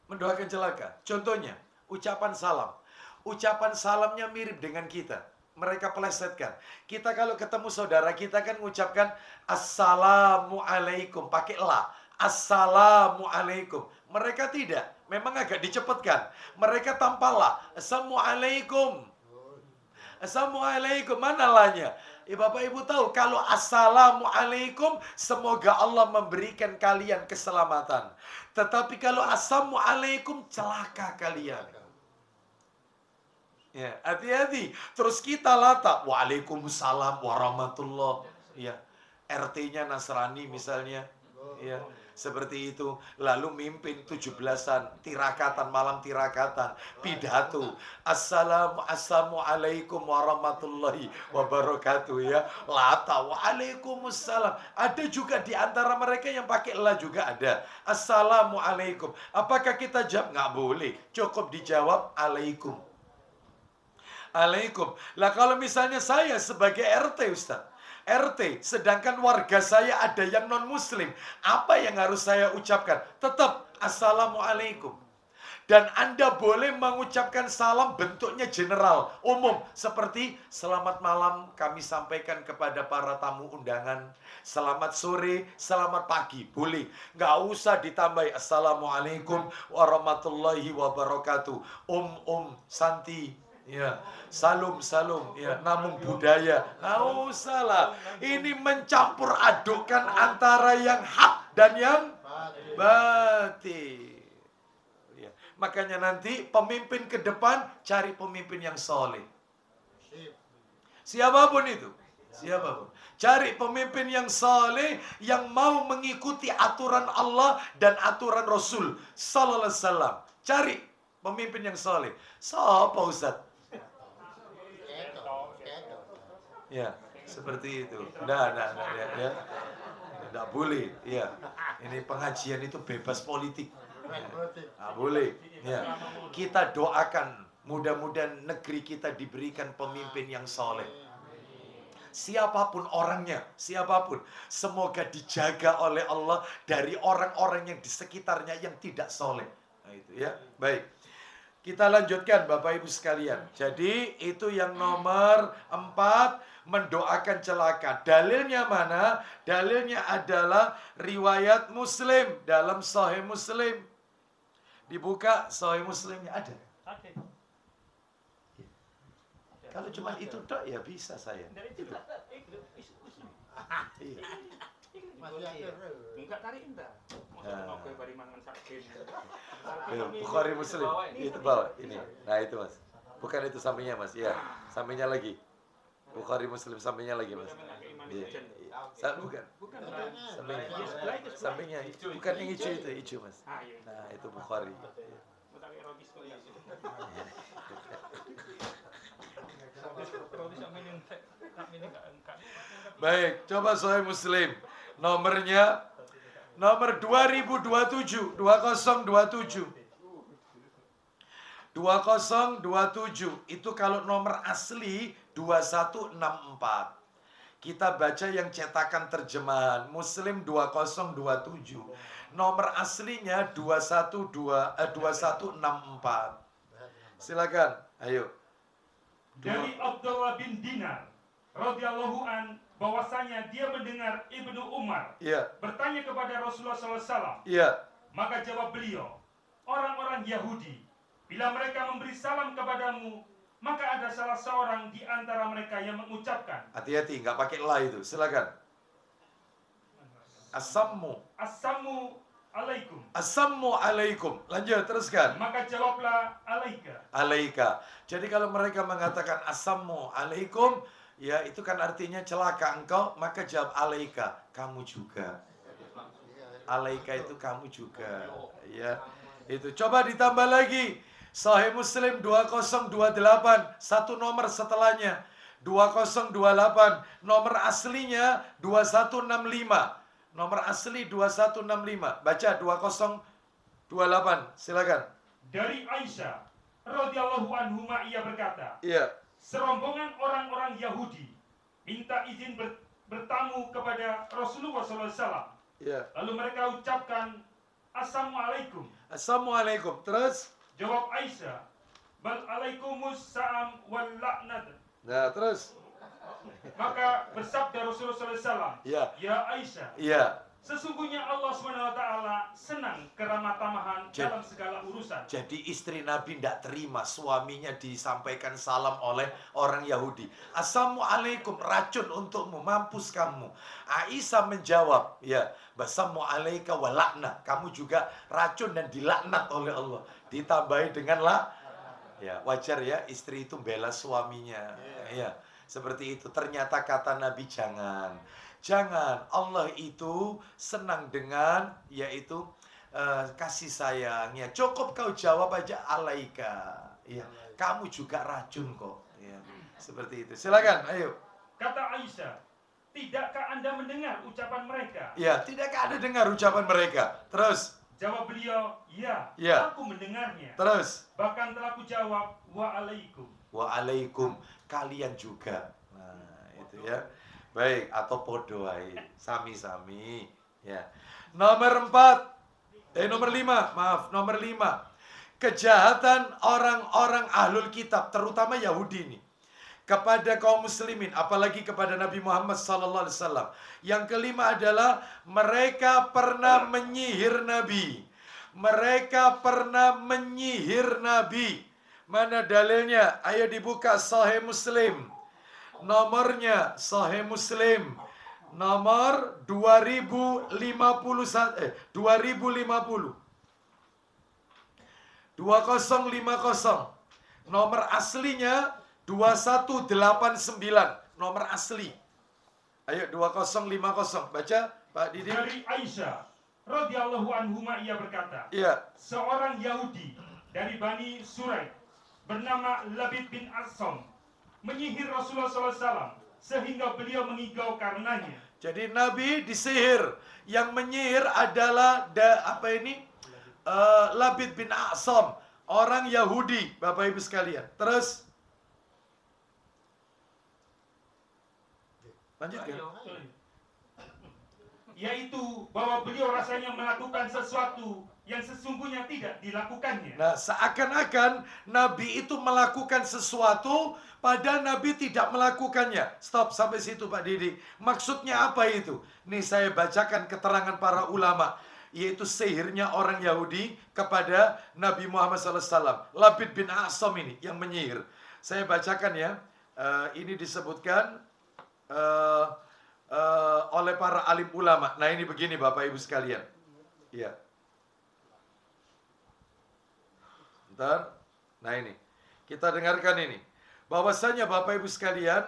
Mendoakan celaka. Contohnya, ucapan salam. Ucapan salamnya mirip dengan kita. Mereka pelesetkan. Kita kalau ketemu saudara kita kan mengucapkan Assalamualaikum. Pakai la. Assalamualaikum. Mereka tidak. Memang agak dicepatkan. Mereka tanpa la. Assalamualaikum. Assalamualaikum. Mana lanya? Bapak Ibu tahu kalau Assalamualaikum semoga Allah memberikan kalian keselamatan. Tetapi kalau Assalamualaikum celaka kalian. Ya, hati-hati. Terus kita lata, Waalaikumsalam warahmatullah. Ya, RT-nya Nasrani misalnya. Ya, seperti itu. Lalu mimpin 17-an, tirakatan, malam tirakatan, pidato. Assalamualaikum warahmatullahi wabarakatuh ya. Lata, Waalaikumsalam. Ada juga di antara mereka yang pakai la juga ada. Assalamualaikum. Apakah kita jawab? Nggak boleh. Cukup dijawab alaikum. Alaikum. Lah kalau misalnya saya sebagai RT Ustaz, RT, sedangkan warga saya ada yang non-muslim, apa yang harus saya ucapkan? Tetap Assalamualaikum. Dan Anda boleh mengucapkan salam bentuknya general, umum. Seperti selamat malam kami sampaikan kepada para tamu undangan. Selamat sore, selamat pagi. Boleh. Nggak usah ditambahi Assalamualaikum warahmatullahi wabarakatuh. Santi. Ya, salum, ya, namun budaya. Nggak usah lah. Ini mencampur adukkan antara yang hak dan yang batil. Ya. Makanya nanti pemimpin ke depan cari pemimpin yang soleh. Siapapun itu, siapapun. Cari pemimpin yang soleh, yang mau mengikuti aturan Allah dan aturan Rasul Sallallahu Alaihi Wasallam. Cari pemimpin yang soleh. Siapa Ustaz? Ya, seperti itu. Tidak boleh. Ya, ini pengajian itu bebas politik. Nah, boleh. Ya, kita doakan mudah-mudahan negeri kita diberikan pemimpin yang soleh. Siapapun orangnya, siapapun, semoga dijaga oleh Allah dari orang-orang yang di sekitarnya yang tidak soleh. Nah, itu ya. Baik. Kita lanjutkan Bapak Ibu sekalian. Jadi itu yang nomor 4, mendoakan celaka. Dalilnya mana? Dalilnya adalah riwayat Muslim dalam Sahih Muslim. Dibuka Sahih Muslimnya ada. Kalau cuma itu tok ya bisa saya. Enggak tarik entah. Bukhari Muslim itu bawah ini. Nah itu Mas. Bukan itu sampingnya Mas. Iya, sampingnya lagi. Bukhari Muslim sampingnya lagi Mas. Iya. Bukan. Sampingnya. Bukan yang hijau itu, hijau Mas. Nah itu Bukhari. Baik, coba Sahih Muslim. Nomornya nomor 2027, 2027. 2027 itu kalau nomor asli 2164. Kita baca yang cetakan terjemahan Muslim 2027. Nomor aslinya 2164. Silakan, ayo. Dari Abdullah bin Dinar radhiyallahu an bahwasanya dia mendengar Ibnu Umar bertanya kepada Rasulullah SAW. Maka jawab beliau, orang-orang Yahudi, bila mereka memberi salam kepadamu, maka ada salah seorang di antara mereka yang mengucapkan. Hati-hati, nggak pakai la itu. Silakan. Assalamu alaikum. Assalamu alaikum. Lanjut, teruskan. Maka jawablah alaika. Alaika. Jadi kalau mereka mengatakan assalamu alaikum, ya itu kan artinya celaka engkau, maka jawab alaika, kamu juga. Alaika itu kamu juga. Ya. Itu coba ditambah lagi. Sahih Muslim 2028, satu nomor setelahnya 2028, nomor aslinya 2165. Nomor asli 2165. Baca 2028, silakan. Dari Aisyah radhiyallahu anhuma ia berkata, Iya. serombongan orang-orang Yahudi minta izin bertamu kepada Rasulullah SAW. Iya. Lalu mereka ucapkan Assalamualaikum. Assalamualaikum. Terus? Jawab Aisyah, bal alaikumus salam wal la'nat. Nah, terus? Maka bersabda Rasulullah SAW, Iya. Ya Aisyah, Iya. sesungguhnya Allah SWT senang keramah tamahan dalam segala urusan. Jadi istri Nabi tidak terima suaminya disampaikan salam oleh orang Yahudi. Assalamualaikum, racun untukmu, mampus kamu. Aisyah menjawab, ya, Basamu'alaika wa laknah. Kamu juga racun dan dilaknat oleh Allah. Ditambahi dengan ya, wajar ya, istri itu bela suaminya. Ya, seperti itu. Ternyata kata Nabi jangan. Jangan, Allah itu senang dengan yaitu kasih sayangnya. Cukup kau jawab aja alaika. Ya, kamu juga racun kok. Ya, seperti itu. Silakan, ayo. Kata Aisyah, tidakkah Anda mendengar ucapan mereka? Ya, tidakkah Anda dengar ucapan mereka? Terus. Jawab beliau, ya, aku mendengarnya. Terus. Bahkan telah ku jawab, wa'alaikum. Wa'alaikum, kalian juga. Nah, itu ya. Baik, atau podoai, sami-sami. Ya. Nomor 5. Kejahatan orang-orang ahlul kitab, terutama Yahudi ini, kepada kaum muslimin, apalagi kepada Nabi Muhammad SAW. Yang kelima adalah mereka pernah menyihir Nabi. Mereka pernah menyihir Nabi. Mana dalilnya? Ayo dibuka Sahih Muslim. Nomornya Sahih Muslim nomor 2050. Nomor aslinya 2189, nomor asli. Ayo 2050, baca Pak Didi. Dari Aisyah radhiyallahu anhuma ia berkata, iya, seorang Yahudi dari Bani Suraid bernama Labid bin Asam menyihir Rasulullah SAW sehingga beliau mengigau karenanya. Jadi Nabi disihir. Yang menyihir adalah Labid bin Asam, orang Yahudi, Bapak Ibu sekalian. Terus lanjutkan. Yaitu bahwa beliau rasanya melakukan sesuatu yang sesungguhnya tidak dilakukannya. Nah, seakan-akan Nabi itu melakukan sesuatu padahal Nabi tidak melakukannya. Stop sampai situ Pak Didi. Maksudnya apa itu? Nih saya bacakan keterangan para ulama, yaitu sihirnya orang Yahudi kepada Nabi Muhammad SAW. Labid bin Asam ini yang menyihir. Saya bacakan ya. Ini disebutkan oleh para alim ulama. Nah ini begini Bapak Ibu sekalian. Ya. Bentar. Nah ini. Kita dengarkan ini. Bahwasanya Bapak Ibu sekalian,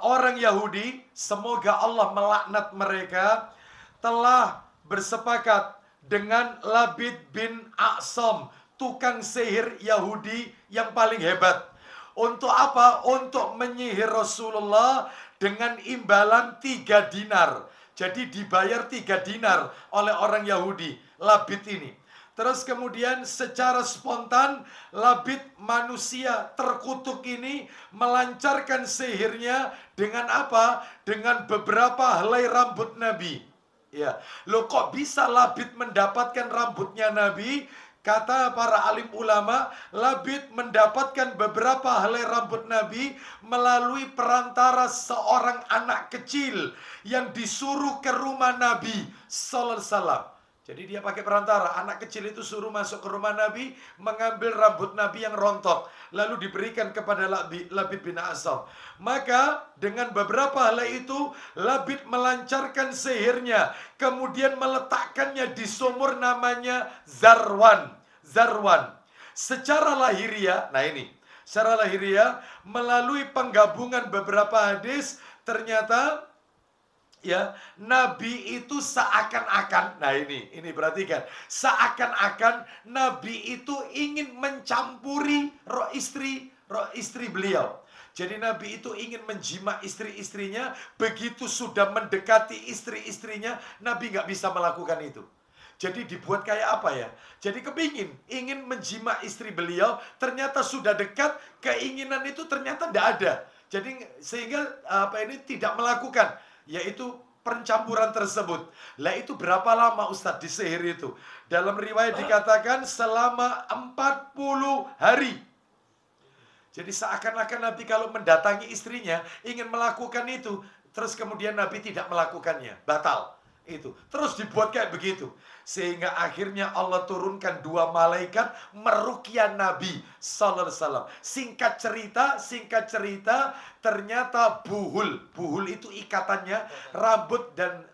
orang Yahudi, semoga Allah melaknat mereka, telah bersepakat dengan Labid bin Asam, tukang sihir Yahudi yang paling hebat. Untuk apa? Untuk menyihir Rasulullah dengan imbalan 3 dinar. Jadi dibayar 3 dinar oleh orang Yahudi, Labid ini. Terus kemudian secara spontan Labid manusia terkutuk ini melancarkan sihirnya dengan apa? Dengan beberapa helai rambut Nabi. Ya, loh kok bisa Labid mendapatkan rambutnya Nabi? Kata para alim ulama, Labid mendapatkan beberapa helai rambut Nabi melalui perantara seorang anak kecil yang disuruh ke rumah Nabi sallallahu alaihi wasallam. Jadi dia pakai perantara, anak kecil itu suruh masuk ke rumah Nabi, mengambil rambut Nabi yang rontok, lalu diberikan kepada Labid bin Asam. Maka dengan beberapa helai itu, Labid melancarkan sihirnya, kemudian meletakkannya di sumur namanya Zarwan. Secara lahiriah, nah ini, secara lahiriah, melalui penggabungan beberapa hadis, ternyata Ya, Nabi itu seakan-akan, nah ini perhatikan, seakan-akan Nabi itu ingin mencampuri roh istri beliau. Jadi Nabi itu ingin menjima istri-istrinya, begitu sudah mendekati istri-istrinya, Nabi nggak bisa melakukan itu. Jadi dibuat kayak apa ya? Jadi ingin menjima istri beliau, ternyata sudah dekat, keinginan itu ternyata tidak ada. Jadi sehingga tidak melakukan, yaitu pencampuran tersebut. Lah itu berapa lama Ustadz di sihir itu? Dalam riwayat dikatakan selama 40 hari. Jadi seakan-akan Nabi kalau mendatangi istrinya ingin melakukan itu, terus kemudian Nabi tidak melakukannya, batal. Itu terus dibuat kayak begitu, sehingga akhirnya Allah turunkan 2 malaikat meruqyah Nabi sallallahu alaihi wasallam. Singkat cerita ternyata buhul itu ikatannya rambut dan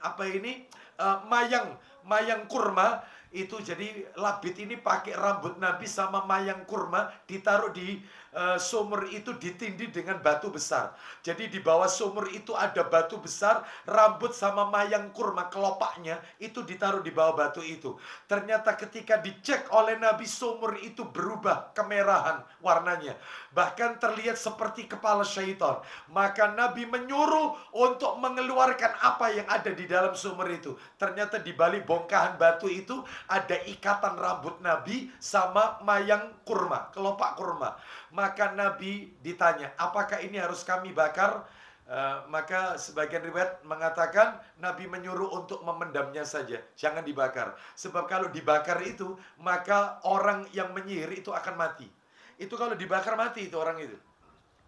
mayang kurma itu. Jadi labit ini pakai rambut Nabi sama mayang kurma, ditaruh di sumur itu, ditindih dengan batu besar. Jadi di bawah sumur itu ada batu besar, rambut sama mayang kurma kelopaknya itu ditaruh di bawah batu itu. Ternyata ketika dicek oleh Nabi, sumur itu berubah kemerahan warnanya, bahkan terlihat seperti kepala syaitan. Maka Nabi menyuruh untuk mengeluarkan apa yang ada di dalam sumur itu. Ternyata di balik bongkahan batu itu ada ikatan rambut Nabi sama mayang kurma, kelopak kurma. Maka Nabi ditanya, apakah ini harus kami bakar? Maka sebagian riwayat mengatakan Nabi menyuruh untuk memendamnya saja, jangan dibakar. Sebab kalau dibakar itu, maka orang yang menyihir itu akan mati. Itu kalau dibakar mati itu orang itu.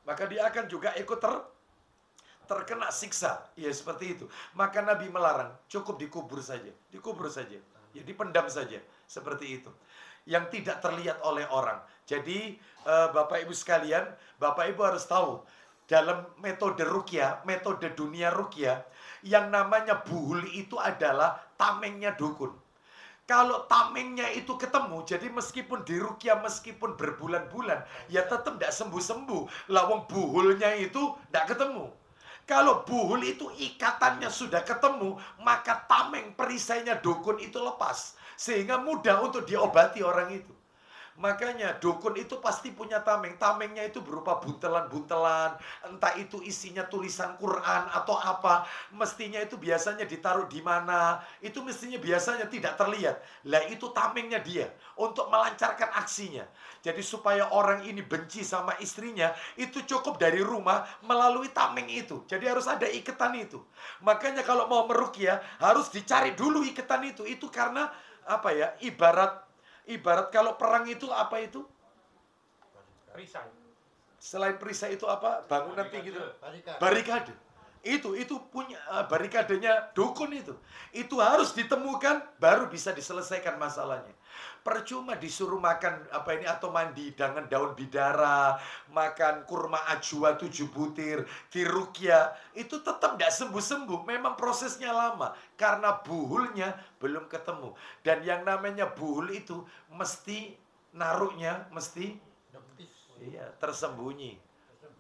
Maka dia akan juga ikut terkena siksa. Ya seperti itu. Maka Nabi melarang, cukup dikubur saja. Ya dipendam saja. Seperti itu. Yang tidak terlihat oleh orang. Jadi Bapak Ibu sekalian, Bapak Ibu harus tahu, dalam metode ruqyah, metode dunia ruqyah, yang namanya buhul itu adalah tamengnya dukun. Kalau tamengnya itu ketemu, jadi meskipun di ruqyah, meskipun berbulan-bulan, ya tetap tidak sembuh-sembuh. Lawang buhulnya itu tidak ketemu. Kalau buhul itu ikatannya sudah ketemu, maka tameng perisainya dukun itu lepas. Sehingga mudah untuk diobati orang itu. Makanya dukun itu pasti punya tameng. Tamengnya itu berupa buntelan-buntelan. Entah itu isinya tulisan Quran atau apa. Mestinya itu biasanya ditaruh di mana. Itu mestinya biasanya tidak terlihat. Lah itu tamengnya dia. Untuk melancarkan aksinya. Jadi supaya orang ini benci sama istrinya. Itu cukup dari rumah melalui tameng itu. Jadi harus ada ikatan itu. Makanya kalau mau meruqyah harus dicari dulu ikatan itu. Itu karena ibarat kalau perang itu apa itu? Perisai. Selain perisai itu apa? Bangunan tinggi itu. Barikade. Itu punya barikadenya dukun itu. Itu harus ditemukan baru bisa diselesaikan masalahnya. Percuma disuruh makan atau mandi dengan daun bidara, makan kurma ajwa 7 butir, diruqyah, itu tetap tidak sembuh-sembuh. Memang prosesnya lama karena buhulnya belum ketemu. Dan yang namanya buhul itu mesti naruhnya tersembunyi.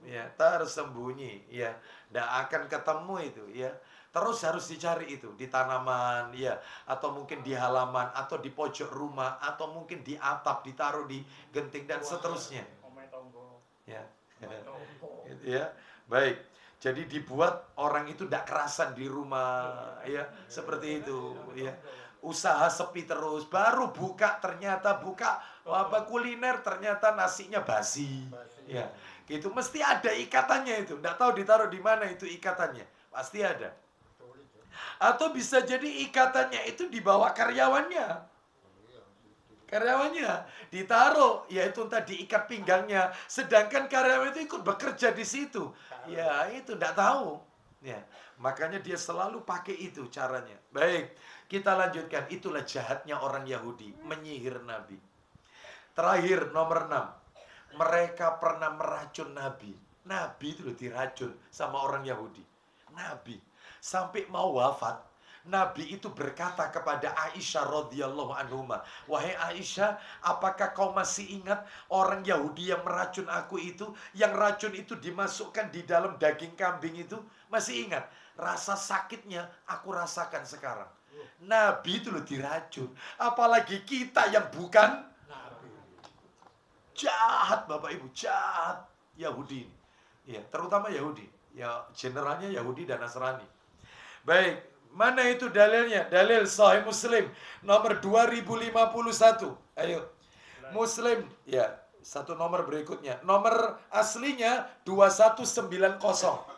Ya, tersembunyi, ya. Tidak akan ketemu itu, ya. Terus harus dicari itu di tanaman, ya, atau mungkin di halaman, atau di pojok rumah, atau mungkin di atap, ditaruh di genting dan seterusnya. Ya, ya, baik. Jadi dibuat orang itu tidak kerasan di rumah, ya, seperti itu, ya. Usaha sepi terus, baru ternyata buka kuliner, ternyata nasinya basi, ya. Gitu mesti ada ikatannya itu, tidak tahu ditaruh di mana itu ikatannya, pasti ada. Atau bisa jadi ikatannya itu dibawa karyawannya. Karyawannya ditaruh, yaitu entah diikat pinggangnya, sedangkan karyawan itu ikut bekerja di situ. Ya, itu tidak tahu. Ya, makanya dia selalu pakai itu caranya. Baik, kita lanjutkan. Itulah jahatnya orang Yahudi, menyihir Nabi. Terakhir, nomor 6. Mereka pernah meracun Nabi. Nabi itu loh diracun sama orang Yahudi. Nabi sampai mau wafat, Nabi itu berkata kepada Aisyah radhiyallahu anhuma, wahai Aisyah, apakah kau masih ingat orang Yahudi yang meracun aku itu, yang racun itu dimasukkan di dalam daging kambing itu? Masih ingat? Rasa sakitnya aku rasakan sekarang. Nabi itu loh diracun. Apalagi kita yang bukan Nabi. Jahat Bapak Ibu, jahat Yahudi. Ya, terutama Yahudi. Ya, generalnya Yahudi dan Nasrani. Baik, mana itu dalilnya? Dalil Sahih Muslim nomor 2051. Ayo. Muslim, ya, satu nomor berikutnya. Nomor aslinya 2190.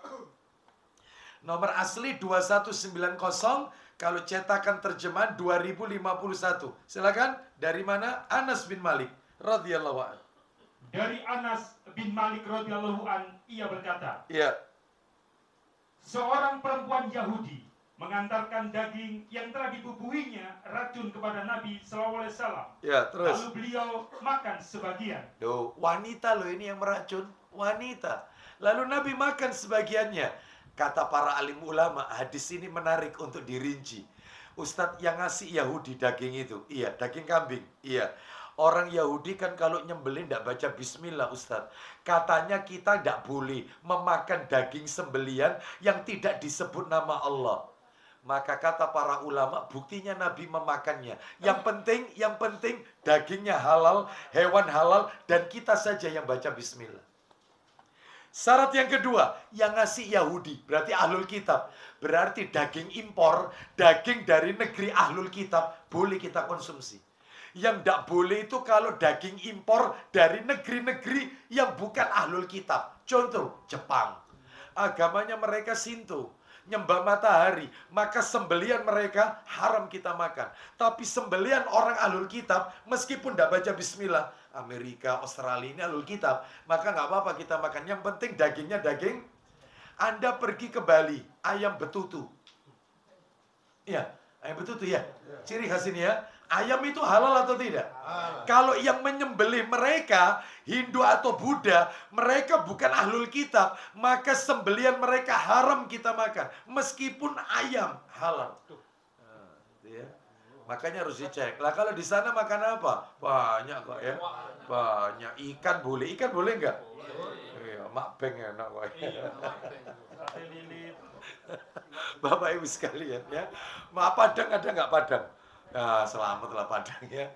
Nomor asli 2190, kalau cetakan terjemahan 2051. Silakan, dari mana? Anas bin Malik radhiyallahu an. Dari Anas bin Malik radhiyallahu an, ia berkata, iya, seorang perempuan Yahudi mengantarkan daging yang telah dibubuhinya racun kepada Nabi SAW. Ya, terus. Lalu beliau makan sebagian. Duh, wanita loh ini yang meracun, wanita. Lalu Nabi makan sebagiannya. Kata para alim ulama, hadis ini menarik untuk dirinci. Ustadz, yang ngasih Yahudi daging itu, iya, daging kambing, iya. Orang Yahudi kan kalau nyembelih tidak baca bismillah Ustadz. Katanya kita tidak boleh memakan daging sembelian yang tidak disebut nama Allah. Maka kata para ulama, buktinya Nabi memakannya. Yang penting dagingnya halal, hewan halal, dan kita saja yang baca bismillah. Syarat yang kedua, yang ngasih Yahudi, berarti ahlul kitab. Berarti daging impor, daging dari negeri ahlul kitab, boleh kita konsumsi. Yang tidak boleh itu kalau daging impor dari negeri-negeri yang bukan ahlul kitab. Contoh, Jepang. Agamanya mereka Shinto, nyembah matahari, maka sembelian mereka haram kita makan. Tapi sembelian orang ahlul kitab, meskipun tidak baca bismillah, Amerika, Australia ini ahlul kitab, maka nggak apa-apa kita makan. Yang penting dagingnya daging. Anda pergi ke Bali, ayam betutu. Iya, ayam betutu ya. Ciri khas ini ya. Ayam itu halal atau tidak? Kalau yang menyembelih mereka, Hindu atau Buddha, mereka bukan ahlul kitab, maka sembelian mereka haram kita makan. Meskipun ayam halal. Nah, ya. Makanya harus dicek. Lah kalau di sana makan apa? Banyak kok ya. Banyak. Ikan boleh nggak? Iya, makbeng enak kok. Bapak Ibu sekalian ya. Padang ada nggak Padang? Nah, selamatlah Padang ya.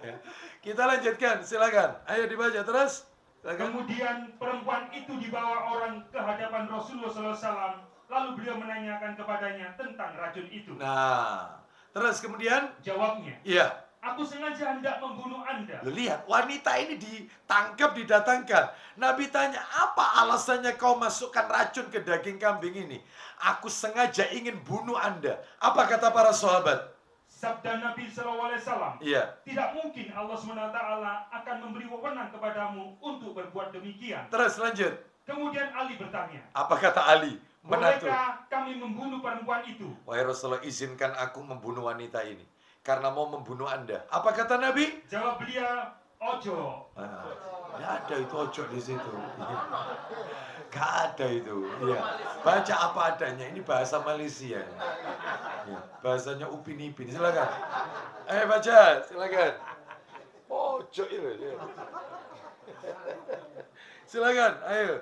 Kita lanjutkan, silakan. Ayo dibaca terus. Silakan. Kemudian perempuan itu dibawa orang ke hadapan Rasulullah SAW. Lalu beliau menanyakan kepadanya tentang racun itu. Nah, terus kemudian? Jawabnya, iya. Aku sengaja hendak membunuh Anda. Lu lihat, wanita ini ditangkap, didatangkan. Nabi tanya, apa alasannya kau masukkan racun ke daging kambing ini? Aku sengaja ingin bunuh Anda. Apa kata para sahabat? Sabda Nabi SAW, iya. Tidak mungkin Allah SWT akan memberi wewenang kepadamu untuk berbuat demikian. Terus lanjut. Kemudian Ali bertanya, apa kata Ali? Menantu. Bolehkah kami membunuh perempuan itu? Wahai Rasulullah, izinkan aku membunuh wanita ini, karena mau membunuh Anda. Apa kata Nabi? Jawab beliau, ojo. Nggak ada itu ojo di situ. Nggak ada itu. Ya. Baca apa adanya. Ini bahasa Malaysia. Ya. Bahasanya Upin Ipin. Silakan. Ayo baca. Silakan. Ojo itu. Ya. Silakan. Ayo.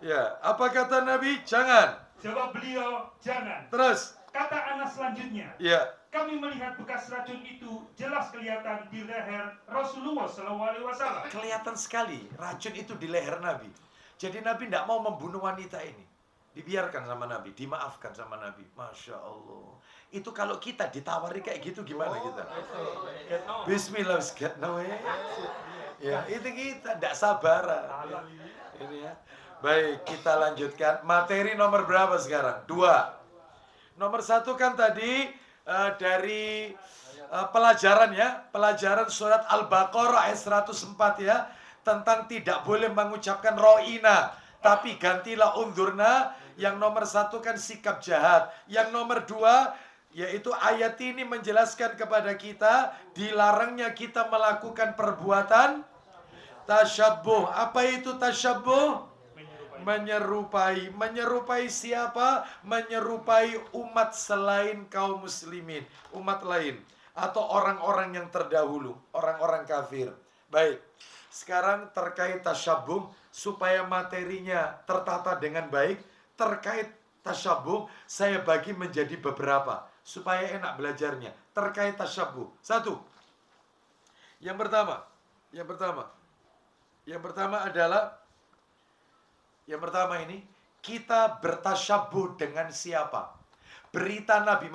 Ya. Apa kata Nabi? Jangan. Jawab beliau, jangan. Terus. Kata Anas selanjutnya. Ya. Kami melihat bekas racun itu jelas kelihatan di leher Rasulullah SAW. Kelihatan sekali racun itu di leher Nabi. Jadi Nabi tidak mau membunuh wanita ini. Dibiarkan sama Nabi, dimaafkan sama Nabi. Masya Allah. Itu kalau kita ditawari kayak gitu gimana kita? Bismillah, get no way. Ya, itu kita tidak sabaran. Ini ya. Baik, kita lanjutkan. Materi nomor berapa sekarang? 2. Nomor 1 kan tadi dari pelajaran ya, pelajaran surat Al-Baqarah ayat 104 ya, tentang tidak boleh mengucapkan ro'ina, tapi gantilah unzurna. Yang nomor 1 kan sikap jahat. Yang nomor 2 yaitu ayat ini menjelaskan kepada kita dilarangnya kita melakukan perbuatan tasyabbuh. Apa itu tasyabbuh? Menyerupai. Menyerupai siapa? Menyerupai umat selain kaum muslimin, umat lain, atau orang-orang yang terdahulu, orang-orang kafir. Baik, sekarang terkait tasyabbuh, supaya materinya tertata dengan baik, terkait tasyabuh saya bagi menjadi beberapa supaya enak belajarnya terkait tasyabuh. Satu. Yang pertama ini kita bertasyabuh dengan siapa? Berita Nabi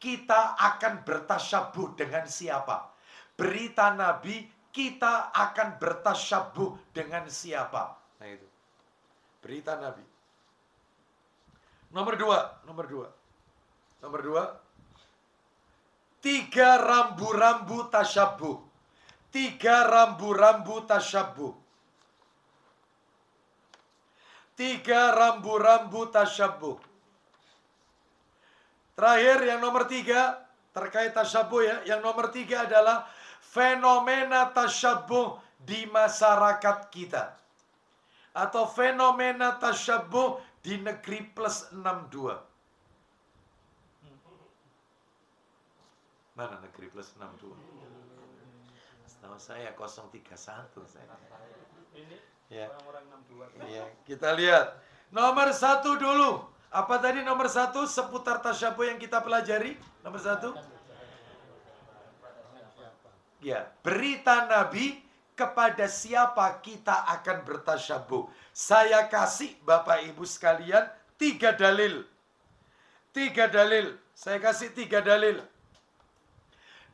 kita akan bertasyabuh dengan siapa? Berita Nabi kita akan bertasyabuh dengan siapa? Nah itu. Berita Nabi. Nomor dua. 3 rambu-rambu tasyabuh. 3 rambu-rambu tasyabuh. 3 rambu-rambu tasyabuh. Terakhir yang nomor 3 terkait tasyabuh ya. Yang nomor 3 adalah fenomena tasyabuh di masyarakat kita. Atau fenomena tasyabuh di negeri plus 62. Mana negeri plus 62? Setahu saya 031 saya. Ini ya. Orang-orang 62. Ya, kita lihat. Nomor 1 dulu. Apa tadi nomor 1 seputar tasyabuh yang kita pelajari? Nomor 1. Ya, berita Nabi kepada siapa kita akan bertasyabuh. Saya kasih Bapak Ibu sekalian 3 dalil. 3 dalil. Saya kasih 3 dalil.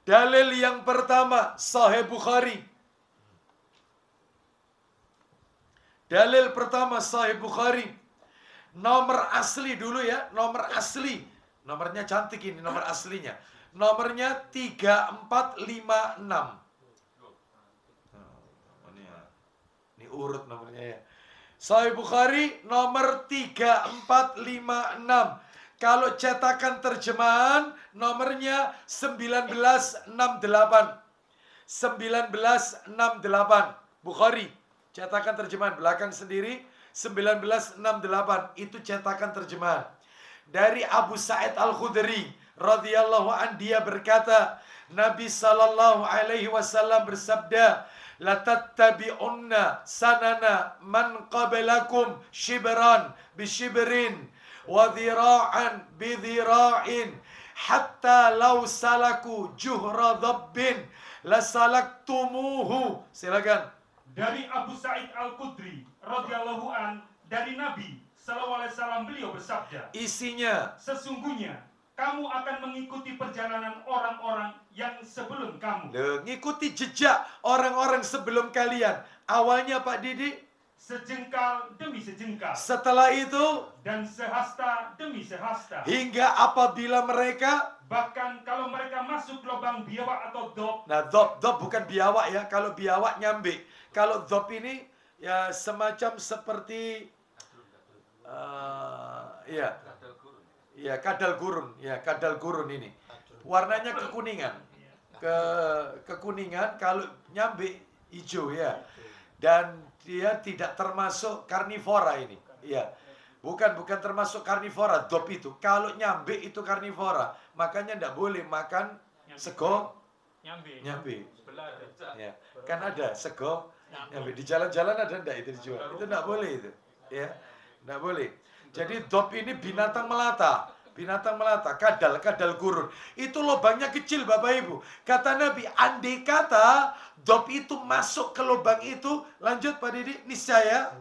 Dalil yang pertama, Sahih Bukhari. Dalil pertama, Sahih Bukhari. Nomor asli dulu ya, nomor asli. Nomornya cantik ini, nomor aslinya. Nomornya 3456. Ini urut nomornya ya. Sahih Bukhari nomor 3456. Kalau cetakan terjemahan nomornya 1968. 1968. Bukhari. Cetakan terjemahan belakang sendiri 1968. Itu cetakan terjemahan. Dari Abu Sa'id Al-Khudri radhiyallahu an, dia berkata, Nabi sallallahu alaihi wasallam bersabda, la tattabi'unna sanana man qablakum shibran bi shibrin wa dhira'an bi dhira'in hatta law salaku juhra dhabbin la salaktumuhu. Silakan. Dari Abu Sa'id Al-Khudri radhiyallahu an, dari Nabi sallallahu alaihi wasallam, beliau bersabda, isinya, sesungguhnya kamu akan mengikuti perjalanan orang-orang yang sebelum kamu. Mengikuti jejak orang-orang sebelum kalian. Awalnya Pak Didi, sejengkal demi sejengkal. Setelah itu, dan sehasta demi sehasta. Hingga apabila mereka, bahkan kalau mereka masuk lubang biawak atau dob. Nah, dob bukan biawak ya. Kalau biawak nyambe. Kalau dob ini ya semacam seperti kadal gurun. Ya, kadal gurun ini. Warnanya kekuningan. Kekuningan, kalau nyambe hijau ya. Dan dia tidak termasuk karnivora ini. Ya. Bukan termasuk karnivora dob itu. Kalau nyambe itu karnivora, makanya tidak boleh makan sego nyambe. Ya. Kan ada sego nyambe di jalan-jalan, ada enggak itu dijual? Itu tidak boleh itu. Ya. Tidak boleh. Jadi dob ini binatang melata. Binatang melata, kadal gurun. Itu lubangnya kecil Bapak Ibu. Kata Nabi, andai kata dob itu masuk ke lubang itu, lanjut Pak Didi, niscaya.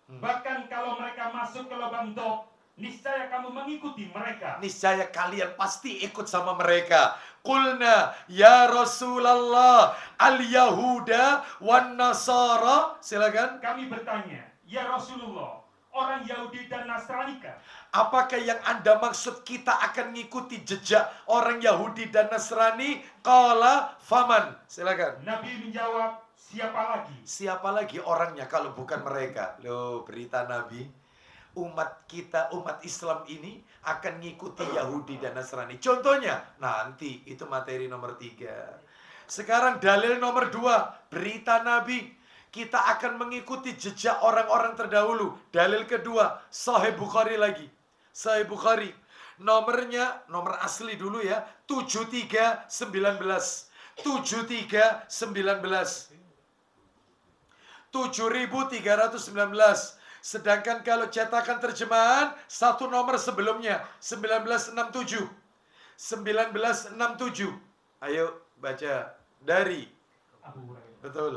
Bahkan kalau mereka masuk ke lubang dob, niscaya kamu mengikuti mereka. Niscaya kalian pasti ikut sama mereka. Qulna ya Rasulullah al-Yahuda wan Nasara. Silakan. Kami bertanya, ya Rasulullah, orang Yahudi dan Nasrani kan? Apakah yang Anda maksud kita akan ngikuti jejak orang Yahudi dan Nasrani? Qala faman. Silakan. Nabi menjawab, siapa lagi? Siapa lagi orangnya kalau bukan mereka? Loh, berita Nabi, umat kita, umat Islam ini akan ngikuti Yahudi dan Nasrani. Contohnya, nanti itu materi nomor 3. Sekarang dalil nomor 2, berita Nabi. Kita akan mengikuti jejak orang-orang terdahulu. Dalil kedua, Sahih Bukhari lagi. Sahih Bukhari. Nomornya, nomor asli dulu ya, 7319. 7319. 7319. Sedangkan kalau cetakan terjemahan, satu nomor sebelumnya, 1967. 1967. Ayo baca dari Abu Hurairah. Betul.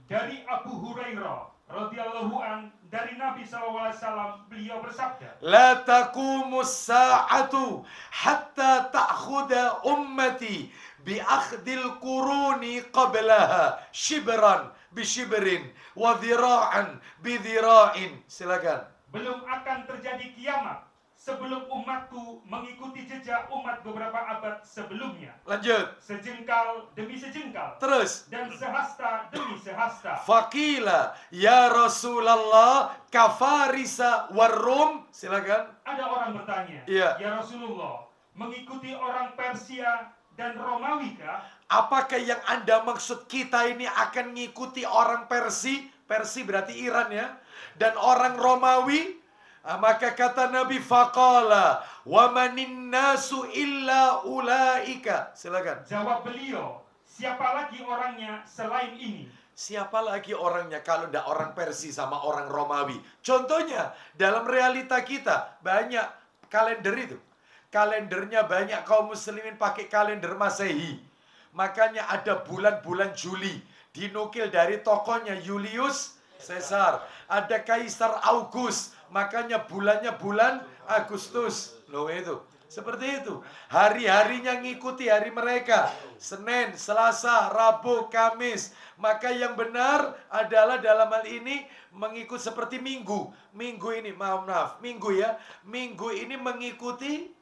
Dari Abu Hurairah radhiyallahu an, dari Nabi SAW, beliau bersabda, La taqumus sa'atu hatta ta'khuda ummati bi akhdil quruni qablaha shibran bi shibrin wa dhira'an bi dhira'in. Silakan. belum akan terjadi kiamat sebelum umatku mengikuti jejak umat beberapa abad sebelumnya. Lanjut. Sejengkal demi sejengkal. Terus. Dan sehasta demi sehasta. Faqila ya Rasulullah kafarisa warum. Silakan. Ada orang bertanya, Iya. Ya Rasulullah, mengikuti orang Persia dan Romawi kah? Apakah yang Anda maksud kita ini akan mengikuti orang Persia? Persia berarti Iran ya. Dan orang Romawi? Maka kata Nabi faqala wa manin nasu illa ulaika. Silakan. Jawab beliau, siapa lagi orangnya selain ini? Siapa lagi orangnya kalau tidak orang Persia sama orang Romawi? Contohnya dalam realita kita banyak kalender itu. Kalendernya banyak kaum muslimin pakai kalender Masehi. Makanya ada bulan-bulan Juli dinukil dari tokohnya Julius Caesar. Ada Kaisar August. Makanya bulannya bulan Agustus. Loh itu. Seperti itu. Hari-harinya ngikuti hari mereka. Senin, Selasa, Rabu, Kamis. Maka yang benar adalah dalam hal ini mengikut seperti Minggu. Minggu ini, maaf, Minggu ya. Minggu ini mengikuti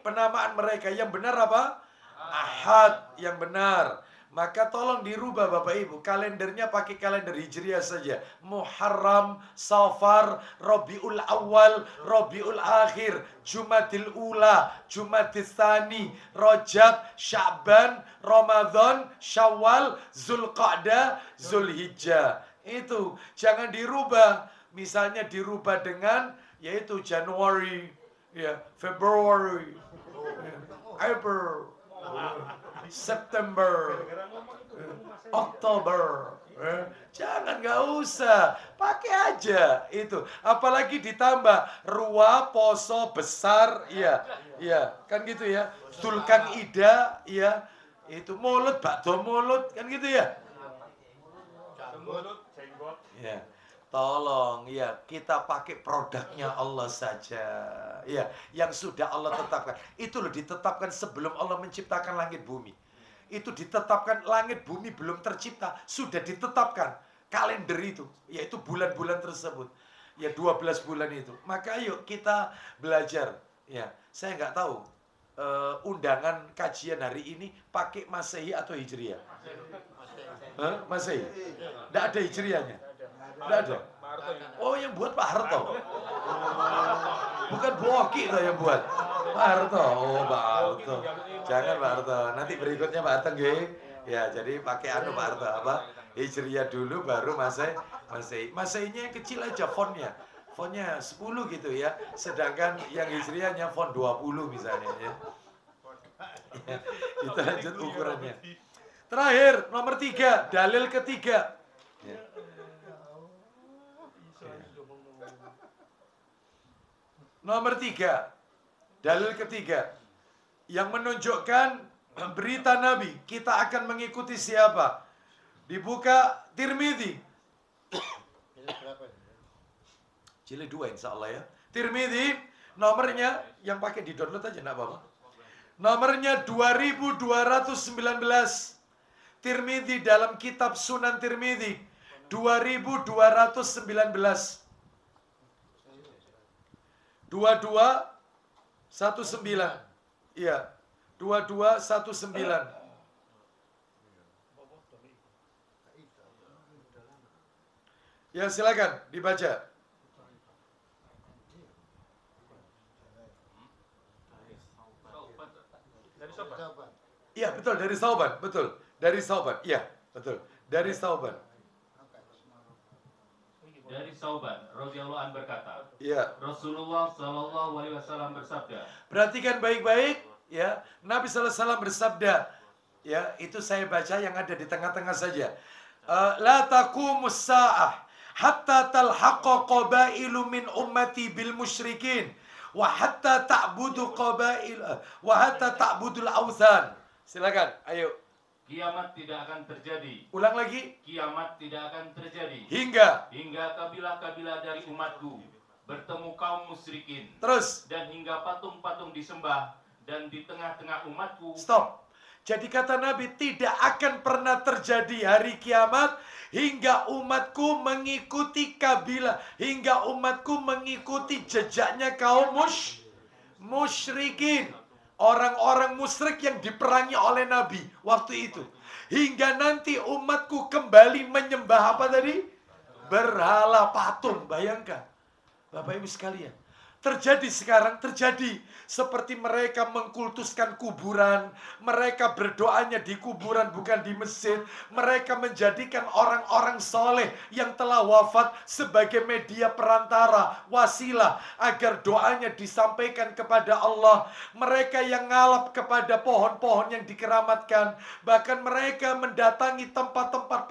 penamaan mereka. Yang benar apa? Ahad. Yang benar. Maka tolong dirubah Bapak Ibu. Kalendernya pakai kalender Hijriah saja. Muharram, Safar, Rabiul Awal, Rabiul Akhir, Jumadil Ula, Jumadil Tsani, Rajab, Sya'ban, Ramadan, Syawal, Zulqa'dah, Zulhijjah. Itu. Jangan dirubah. Misalnya dirubah dengan yaitu Januari, ya, Februari, April, September, Oktober. Jangan, nggak usah, pakai aja itu. Apalagi ditambah ruwa poso besar, ya, kan gitu ya. Zulkan Ida, ya, itu mulut bakdo mulut, kan gitu ya. Ya. Tolong ya, kita pakai produknya Allah saja. Ya, yang sudah Allah tetapkan. Itu loh ditetapkan sebelum Allah menciptakan langit bumi. Itu ditetapkan langit bumi belum tercipta, sudah ditetapkan kalender itu, yaitu bulan-bulan tersebut. Ya 12 bulan itu. Maka yuk kita belajar. Ya, saya nggak tahu undangan kajian hari ini pakai Masehi atau Hijriah. Masehi. Nggak ada Hijriahnya. Tidak ada. Oh, yang buat Pak Harto. Bukan Boki itu yang buat. Pak Harto. Oh, Pak Harto. Jangan Pak Harto. Nanti berikutnya Pak Harto nggih. Ya, jadi pakai Pak Harto apa? Hijriah dulu baru Masehi. Masehinya yang kecil aja fontnya. Fontnya 10 gitu ya. Sedangkan yang Hijriahnya font 20 misalnya ya. Kita lanjut ukurannya. Terakhir, nomor 3, dalil ketiga. Ya. Nomor 3, dalil ketiga yang menunjukkan berita Nabi, kita akan mengikuti siapa? Dibuka Tirmidzi. Jilid 2 insya Allah ya. Tirmidzi nomornya yang pakai di download aja enggak apa-apa. Nomornya 2219. Tirmidzi dalam kitab Sunan Tirmidzi 2219. 2219. Iya. 2219. Ya, silakan dibaca. Iya, betul, dari Sauban, betul. Dari Sauban. Iya, betul. Dari Sauban. Dari Sauban radhiyallahu an berkata, ya. Rasulullah sallallahu alaihi wasallam bersabda. Perhatikan baik-baik, ya. Nabi sallallahu alaihi wasallam bersabda, ya, itu saya baca yang ada di tengah-tengah saja. La taqumus sa'ah hatta talhaqa qabailu min ummati bil musyrikin wa hatta ta'budu qabail wa hatta ta'budul awthan. Silakan, ayo. Kiamat tidak akan terjadi. Ulang lagi. Kiamat tidak akan terjadi. Hingga kabilah-kabilah dari umatku bertemu kaum musyrikin. Terus. Dan hingga patung-patung disembah dan di tengah-tengah umatku. Stop. Jadi kata Nabi, tidak akan pernah terjadi hari kiamat hingga umatku mengikuti kabilah, hingga umatku mengikuti jejaknya kaum musyrikin. Orang-orang musyrik yang diperangi oleh Nabi waktu itu. Hingga nanti umatku kembali menyembah apa tadi? Berhala patung. Bayangkan. Bapak Ibu sekalian. Terjadi sekarang, terjadi. Seperti mereka mengkultuskan kuburan. Mereka berdoanya di kuburan, bukan di masjid. Mereka menjadikan orang-orang soleh yang telah wafat sebagai media perantara, wasilah, agar doanya disampaikan kepada Allah. Mereka yang ngalap kepada pohon-pohon yang dikeramatkan. Bahkan mereka mendatangi tempat-tempat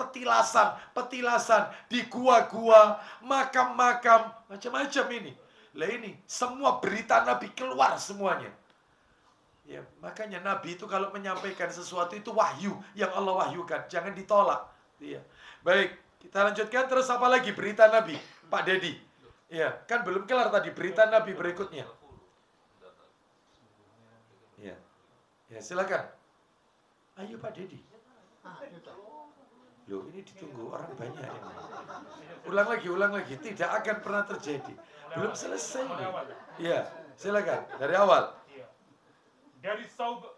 petilasan di gua-gua, makam-makam, macam-macam ini. Lah ini, semua berita Nabi keluar semuanya. Ya, makanya Nabi itu kalau menyampaikan sesuatu itu wahyu yang Allah wahyukan, jangan ditolak. Ya. Baik, kita lanjutkan terus apa lagi berita Nabi, Pak Dedi. Ya, kan belum kelar tadi berita Nabi berikutnya. Ya. Ya, silakan. Ayo Pak Dedi. Loh, ini ditunggu orang banyak. Ulang lagi. Tidak akan pernah terjadi. Belum selesai. Iya, silakan. Dari awal. Dari Sauban.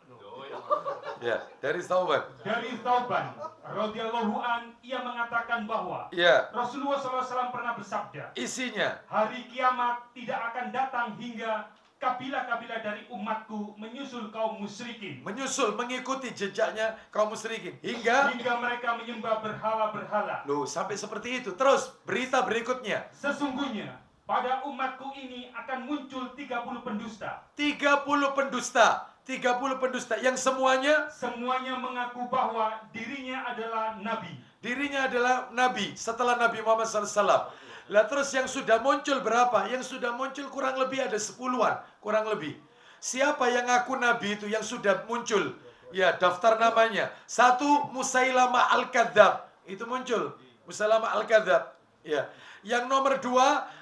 Ya, dari Sauban. Dari Sauban radhiyallahu an, ia mengatakan bahwa Rasulullah SAW pernah bersabda. Isinya. Hari kiamat tidak akan datang hingga kabilah-kabilah dari umatku menyusul kaum musyrikin. Menyusul, mengikuti jejaknya kaum musyrikin. Hingga mereka menyembah berhala-berhala. Loh, sampai seperti itu. Terus, berita berikutnya. Sesungguhnya, pada umatku ini akan muncul 30 pendusta. 30 pendusta. 30 pendusta. Yang semuanya mengaku bahwa dirinya adalah Nabi. Dirinya adalah Nabi setelah Nabi Muhammad SAW. Lah terus yang sudah muncul berapa? Yang sudah muncul kurang lebih ada 10-an. Kurang lebih. Siapa yang ngaku Nabi itu yang sudah muncul? Ya, daftar namanya. 1, Musailamah Al-Kadzab. Itu muncul. Musailamah Al-Kadzab. Ya. Yang nomor 2,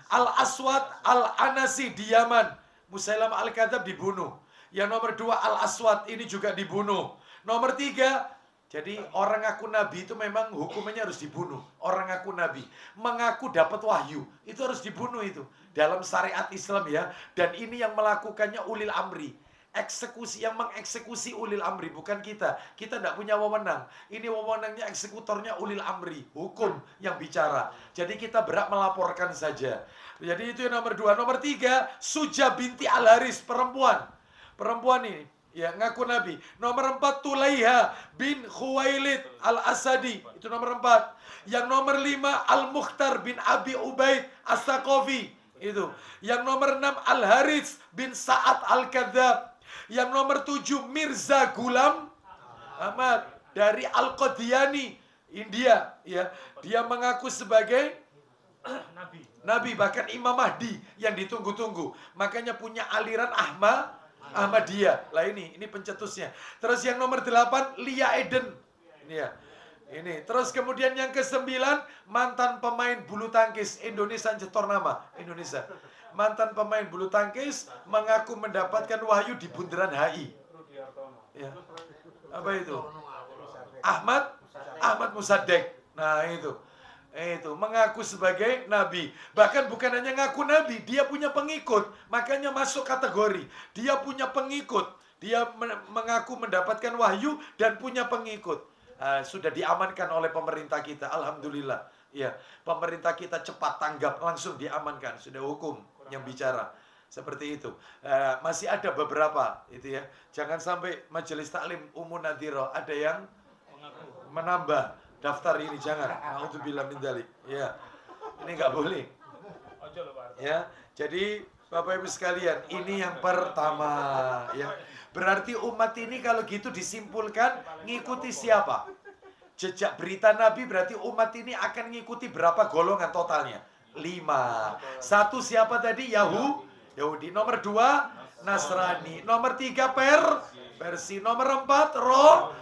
Al-Aswad Al-Anasi di Yaman. Musailamah Al-Kadzab dibunuh. Yang nomor 2, Al-Aswad ini juga dibunuh. Nomor 3, jadi orang ngaku Nabi itu memang hukumannya harus dibunuh. Orang ngaku Nabi, mengaku dapat wahyu, itu harus dibunuh itu. Dalam syariat Islam ya. Dan ini yang melakukannya ulil amri. Eksekusi, yang mengeksekusi ulil amri, bukan kita. Kita tidak punya wewenang. Ini wewenangnya eksekutornya ulil amri. Hukum yang bicara. Jadi kita berhak melaporkan saja. Jadi itu yang nomor 2. Nomor 3, Suja binti Al-Haris, perempuan. Perempuan ini. Ya, ngaku Nabi. Nomor 4, Tulaiha bin Khuwailid Al-Asadi. Itu nomor 4. Yang nomor 5, Al-Mukhtar bin Abi Ubaid As-Saqafi. Itu. Yang nomor 6, Al-Harits bin Sa'ad Al-Kadzab. Yang nomor 7, Mirza Ghulam Ahmad dari Al-Qadiani, India. Ya, dia mengaku sebagai Nabi. Bahkan Imam Mahdi yang ditunggu-tunggu. Makanya punya aliran Ahmadiyah. Lah ini pencetusnya. Terus yang nomor 8, Lia Eden. Ini ya. Ini. Terus kemudian yang ke-9, mantan pemain bulu tangkis Indonesia, nyetor nama Indonesia. Mantan pemain bulu tangkis mengaku mendapatkan wahyu di bundaran HI. Ya. Apa itu? Ahmad Musaddiq. Nah, itu mengaku sebagai nabi. Bahkan bukan hanya ngaku nabi, dia punya pengikut. Makanya masuk kategori. Dia punya pengikut. Dia mengaku mendapatkan wahyu dan punya pengikut. Sudah diamankan oleh pemerintah kita. Alhamdulillah. Ya, pemerintah kita cepat tanggap, langsung diamankan. Sudah hukum yang bicara. Seperti itu. Masih ada beberapa itu ya. Jangan sampai majelis taklim umum nadhiro ada yang menambah daftar ini, jangan. Nauzubillah min dzalik. Ya. Ini enggak boleh. Ya. Jadi Bapak Ibu sekalian, ini yang pertama ya. Berarti umat ini kalau gitu disimpulkan ngikuti siapa? jejak berita Nabi berarti umat ini akan mengikuti berapa golongan totalnya? 5. 1 siapa tadi? Yahudi. Nomor 2 Nasrani. Nomor 3 Persi. Nomor 4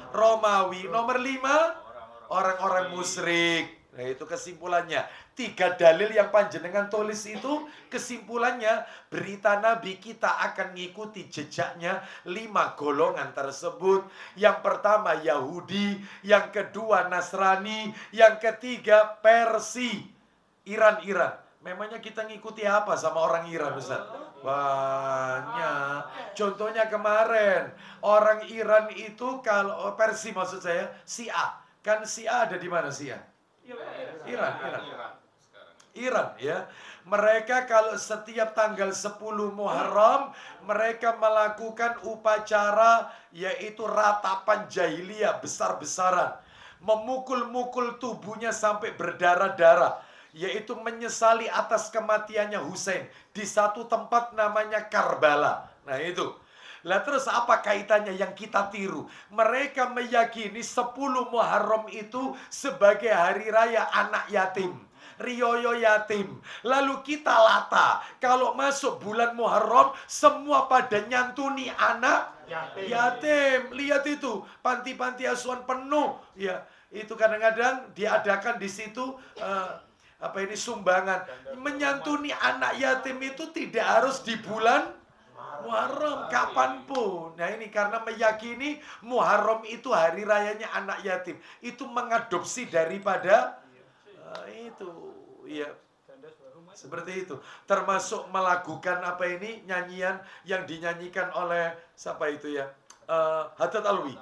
Romawi. Nomor 5 orang-orang musyrik. Nah, itu kesimpulannya. 3 dalil yang panjenengan tulis itu kesimpulannya berita Nabi kita akan mengikuti jejaknya 5 golongan tersebut. Yang pertama Yahudi, yang kedua Nasrani, yang ketiga Persi. Iran. Memangnya kita ngikuti apa sama orang Iran, Ustaz? Banyak. Contohnya kemarin orang Iran itu, kalau Persi maksud saya, Syiah. Kan Syiah ada di mana Syiah? Iran ya. Mereka kalau setiap tanggal 10 Muharram mereka melakukan upacara yaitu ratapan jahiliyah besar-besaran. Memukul-mukul tubuhnya sampai berdarah-darah, yaitu menyesali atas kematiannya Husain di satu tempat namanya Karbala. Nah itu. Lah terus apa kaitannya yang kita tiru? Mereka meyakini 10 Muharram itu sebagai hari raya anak yatim. Riyoyo yatim. Lalu kita lata. Kalau masuk bulan Muharram semua pada nyantuni anak yatim. Lihat itu. Panti-panti asuhan penuh. Ya, itu kadang-kadang diadakan di situ sumbangan. Menyantuni anak yatim itu tidak harus di bulan Muharram, kapanpun. Nah ini karena meyakini Muharram itu hari rayanya anak yatim. Itu mengadopsi daripada itu. Ya, seperti itu. Termasuk melakukan nyanyian yang dinyanyikan oleh siapa itu ya? Haddad Alwi.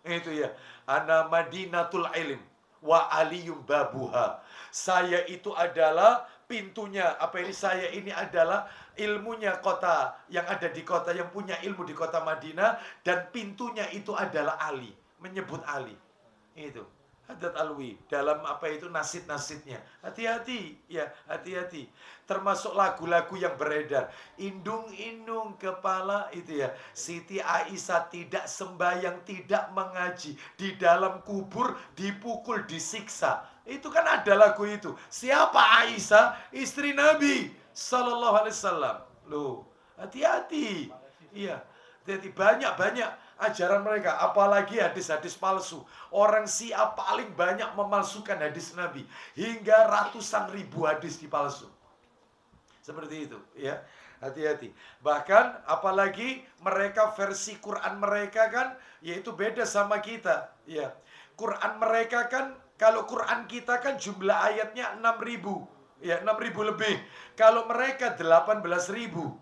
Itu ya. Ana Madinatul Ilm wa aliyum babuha. Saya itu adalah pintunya. Saya ini adalah ilmunya kota yang ada di kota, yang punya ilmu di kota Madinah, dan pintunya itu adalah Ali, menyebut Ali. Itu Haddad Alwi dalam nasid-nasidnya. Hati-hati ya, hati-hati. Termasuk lagu-lagu yang beredar. Indung-indung kepala itu ya. Siti Aisyah tidak sembahyang, tidak mengaji, di dalam kubur dipukul, disiksa. Itu kan ada lagu itu. Siapa Aisyah? Istri Nabi Sallallahu Alaihi Wasallam. Loh, hati-hati. Iya, jadi banyak ajaran mereka, apalagi hadis-hadis palsu. Orang Syiah paling banyak memalsukan hadis Nabi, hingga ratusan ribu hadis dipalsu. Seperti itu, ya. Hati-hati. Bahkan apalagi mereka versi Quran mereka kan yaitu beda sama kita, ya. Quran mereka kan, kalau Quran kita kan jumlah ayatnya 6.000. Ya, 6.000 lebih. Kalau mereka 18.000.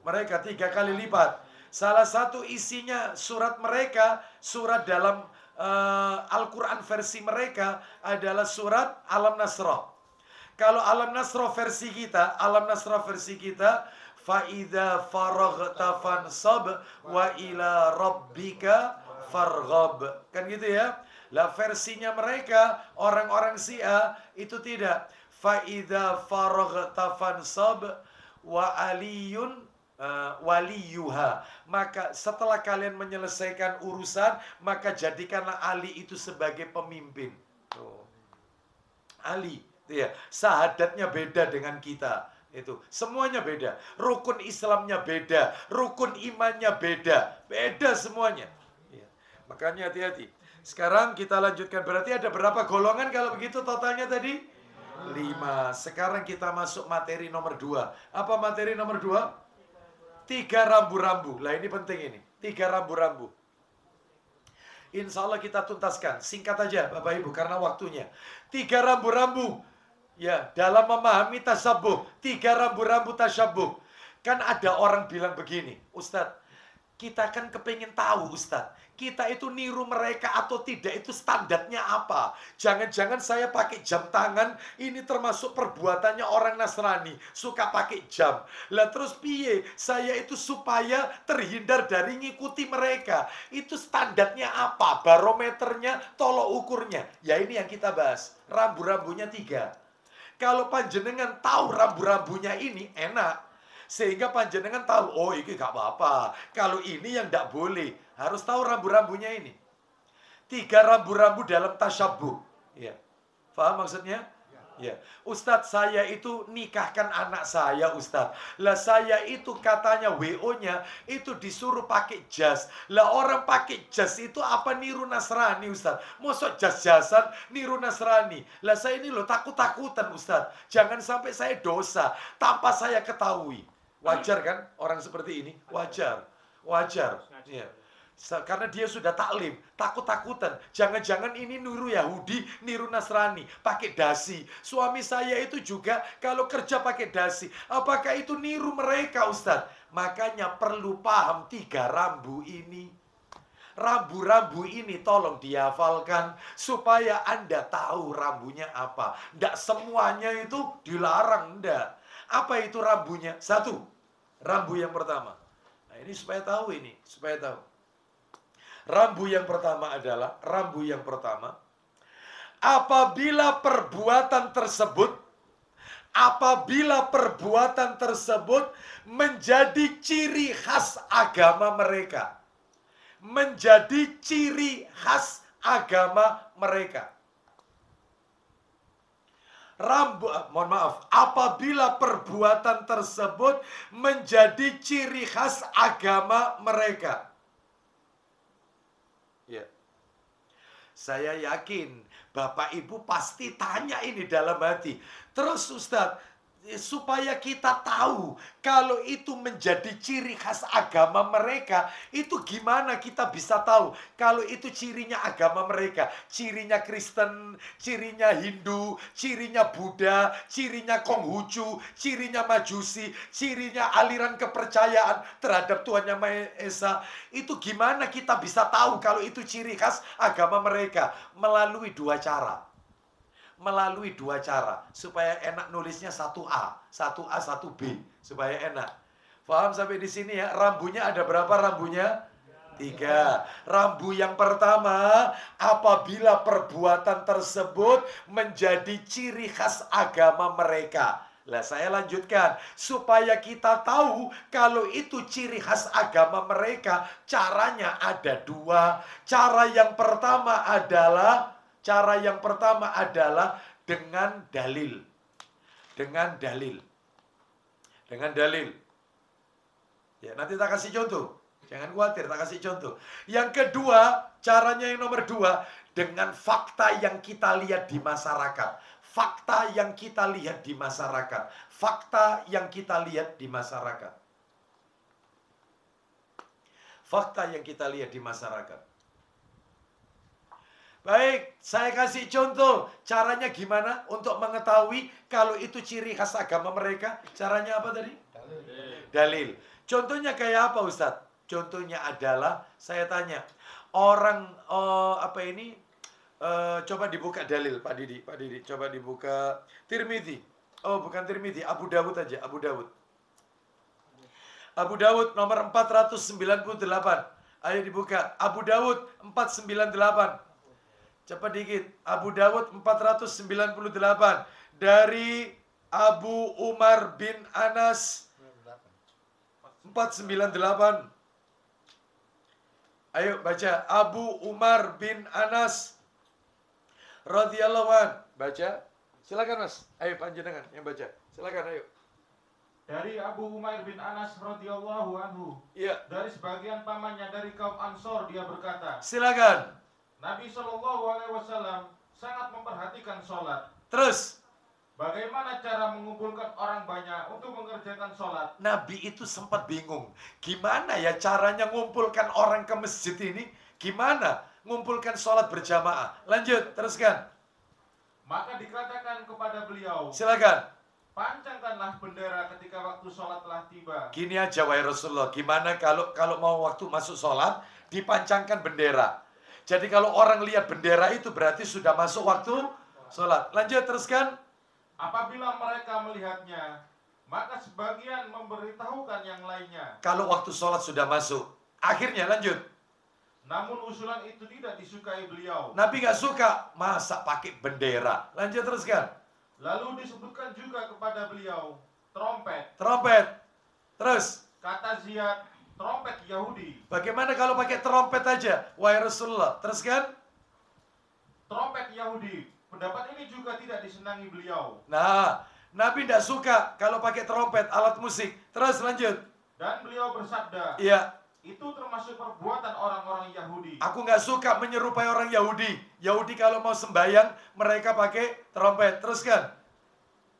Mereka 3 kali lipat. Salah satu isinya surat mereka, surat dalam Al-Quran versi mereka adalah surat Alam Nasrah. Kalau Alam Nasrah versi kita, Fa'idha faraghta fansab wa ila rabbika farghab. Kan gitu ya. Lah versinya mereka, orang-orang Syiah itu tidak. Fa'idha faraghta fansab wa aliyun waliyuha. Maka setelah kalian menyelesaikan urusan, maka jadikanlah Ali itu sebagai pemimpin. Tuh. Ali, ya. Sahadatnya beda dengan kita. Itu semuanya beda. Rukun Islamnya beda, rukun imannya beda. Beda semuanya. Ya. Makanya hati-hati. Sekarang kita lanjutkan. Berarti ada berapa golongan kalau begitu totalnya tadi? 5. Sekarang kita masuk materi nomor 2. Apa materi nomor 2? 3 rambu-rambu. Lah ini penting ini. 3 rambu-rambu. Insya Allah kita tuntaskan. Singkat aja Bapak Ibu karena waktunya. 3 rambu-rambu. Ya, dalam memahami tasyabuh. 3 rambu-rambu tasyabuh. Kan ada orang bilang begini, Ustadz, kita kan kepingin tahu Ustadz, kita itu niru mereka atau tidak, itu standarnya apa? Jangan-jangan saya pakai jam tangan, ini termasuk perbuatannya orang Nasrani, suka pakai jam. Lah terus piye? Saya itu supaya terhindar dari ngikuti mereka. Itu standarnya apa? Barometernya, tolok ukurnya. Ya ini yang kita bahas. Rambu-rambunya 3. Kalau panjenengan tahu rambu-rambunya ini, enak. Sehingga panjenengan tahu, oh ini gak apa-apa. Kalau ini yang gak boleh. Harus tahu rambu-rambunya ini. 3 rambu-rambu dalam tasyabuh. Ya. Paham maksudnya? Ya, Ustadz, saya itu nikahkan anak saya, Ustadz. Lah saya itu katanya WO-nya itu disuruh pakai jas. Lah orang pakai jas itu apa niru Nasrani, Ustadz? Mosok jas-jasan niru Nasrani. Lah saya ini loh takut-takutan, Ustadz. Jangan sampai saya dosa tanpa saya ketahui. Wajar kan orang seperti ini? Wajar. Wajar. Ya. Karena dia sudah taklim, takut-takutan. Jangan-jangan ini niru Yahudi, niru Nasrani, pakai dasi. Suami saya itu juga kalau kerja pakai dasi. Apakah itu niru mereka, Ustadz? Makanya perlu paham 3 rambu ini. Rambu-rambu ini tolong dihafalkan supaya Anda tahu rambunya apa. Tidak semuanya itu dilarang, enggak. Apa itu rambunya? 1, rambu yang pertama. Nah, ini supaya tahu ini, supaya tahu. Rambu yang pertama adalah, apabila perbuatan tersebut menjadi ciri khas agama mereka. Menjadi ciri khas agama mereka. Apabila perbuatan tersebut menjadi ciri khas agama mereka. Ya. Saya yakin Bapak Ibu pasti tanya ini dalam hati. Terus Ustadz, supaya kita tahu kalau itu menjadi ciri khas agama mereka, itu gimana kita bisa tahu kalau itu cirinya agama mereka? Cirinya Kristen, cirinya Hindu, cirinya Buddha, cirinya Konghucu, cirinya Majusi, cirinya aliran kepercayaan terhadap Tuhan Yang Maha Esa. Itu gimana kita bisa tahu kalau itu ciri khas agama mereka? Melalui 2 cara. Melalui 2 cara supaya enak nulisnya 1A, 1B supaya enak. Paham sampai di sini ya? Rambunya ada berapa rambunya? 3. Rambu yang pertama, apabila perbuatan tersebut menjadi ciri khas agama mereka. Lah saya lanjutkan supaya kita tahu kalau itu ciri khas agama mereka, caranya ada 2. Cara yang pertama adalah dengan dalil. Dengan dalil. Ya, nanti tak kasih contoh. Jangan khawatir, tak kasih contoh. Yang kedua, caranya yang nomor 2, dengan fakta yang kita lihat di masyarakat. Fakta yang kita lihat di masyarakat. Fakta yang kita lihat di masyarakat. Fakta yang kita lihat di masyarakat. Baik, saya kasih contoh. Caranya gimana untuk mengetahui kalau itu ciri khas agama mereka? Caranya apa tadi? Dalil. Contohnya kayak apa, Ustadz? Contohnya adalah, saya tanya, orang, coba dibuka dalil, Pak Didi. Coba dibuka Tirmidzi. Oh, bukan Tirmidzi, Abu Dawud aja, Abu Dawud. Abu Dawud nomor 498. Ayo dibuka. Abu Dawud 498. Cepat dikit. Abu Dawud 498. Dari Abu Umar bin Anas 498. Ayo baca. Abu Umar bin Anas radhiyallahu an. Baca. Silakan Mas. Ayo panjenengan yang baca. Silakan ayo. Dari Abu Umair bin Anas radhiyallahu anhu. Iya. Dari sebagian pamannya dari kaum Ansor dia berkata. Silakan. Nabi SAW sangat memperhatikan sholat. Terus, bagaimana cara mengumpulkan orang banyak untuk mengerjakan sholat? Nabi itu sempat bingung. Gimana ya caranya ngumpulkan orang ke masjid ini? Gimana ngumpulkan sholat berjamaah? Lanjut, teruskan. Maka dikatakan kepada beliau. Silakan. Pancangkanlah bendera ketika waktu sholat telah tiba. Gini aja, wahai Rasulullah. Gimana kalau mau waktu masuk sholat, dipancangkan bendera. Jadi kalau orang lihat bendera itu berarti sudah masuk waktu sholat. Lanjut, teruskan. Apabila mereka melihatnya, maka sebagian memberitahukan yang lainnya. Kalau waktu sholat sudah masuk. Akhirnya, lanjut. Namun usulan itu tidak disukai beliau. Nabi gak suka. Masa pakai bendera? Lanjut, teruskan. Lalu disebutkan juga kepada beliau, trompet. Trompet. Terus. Kata Ziyad, trompet Yahudi. Bagaimana kalau pakai trompet aja? Wahai Rasulullah. Teruskan. trompet Yahudi. Pendapat ini juga tidak disenangi beliau. Nah, Nabi tidak suka kalau pakai trompet, alat musik. Terus lanjut. Dan beliau bersabda, iya, itu termasuk perbuatan orang-orang Yahudi. Aku nggak suka menyerupai orang Yahudi. Yahudi kalau mau sembahyang, mereka pakai trompet. Teruskan.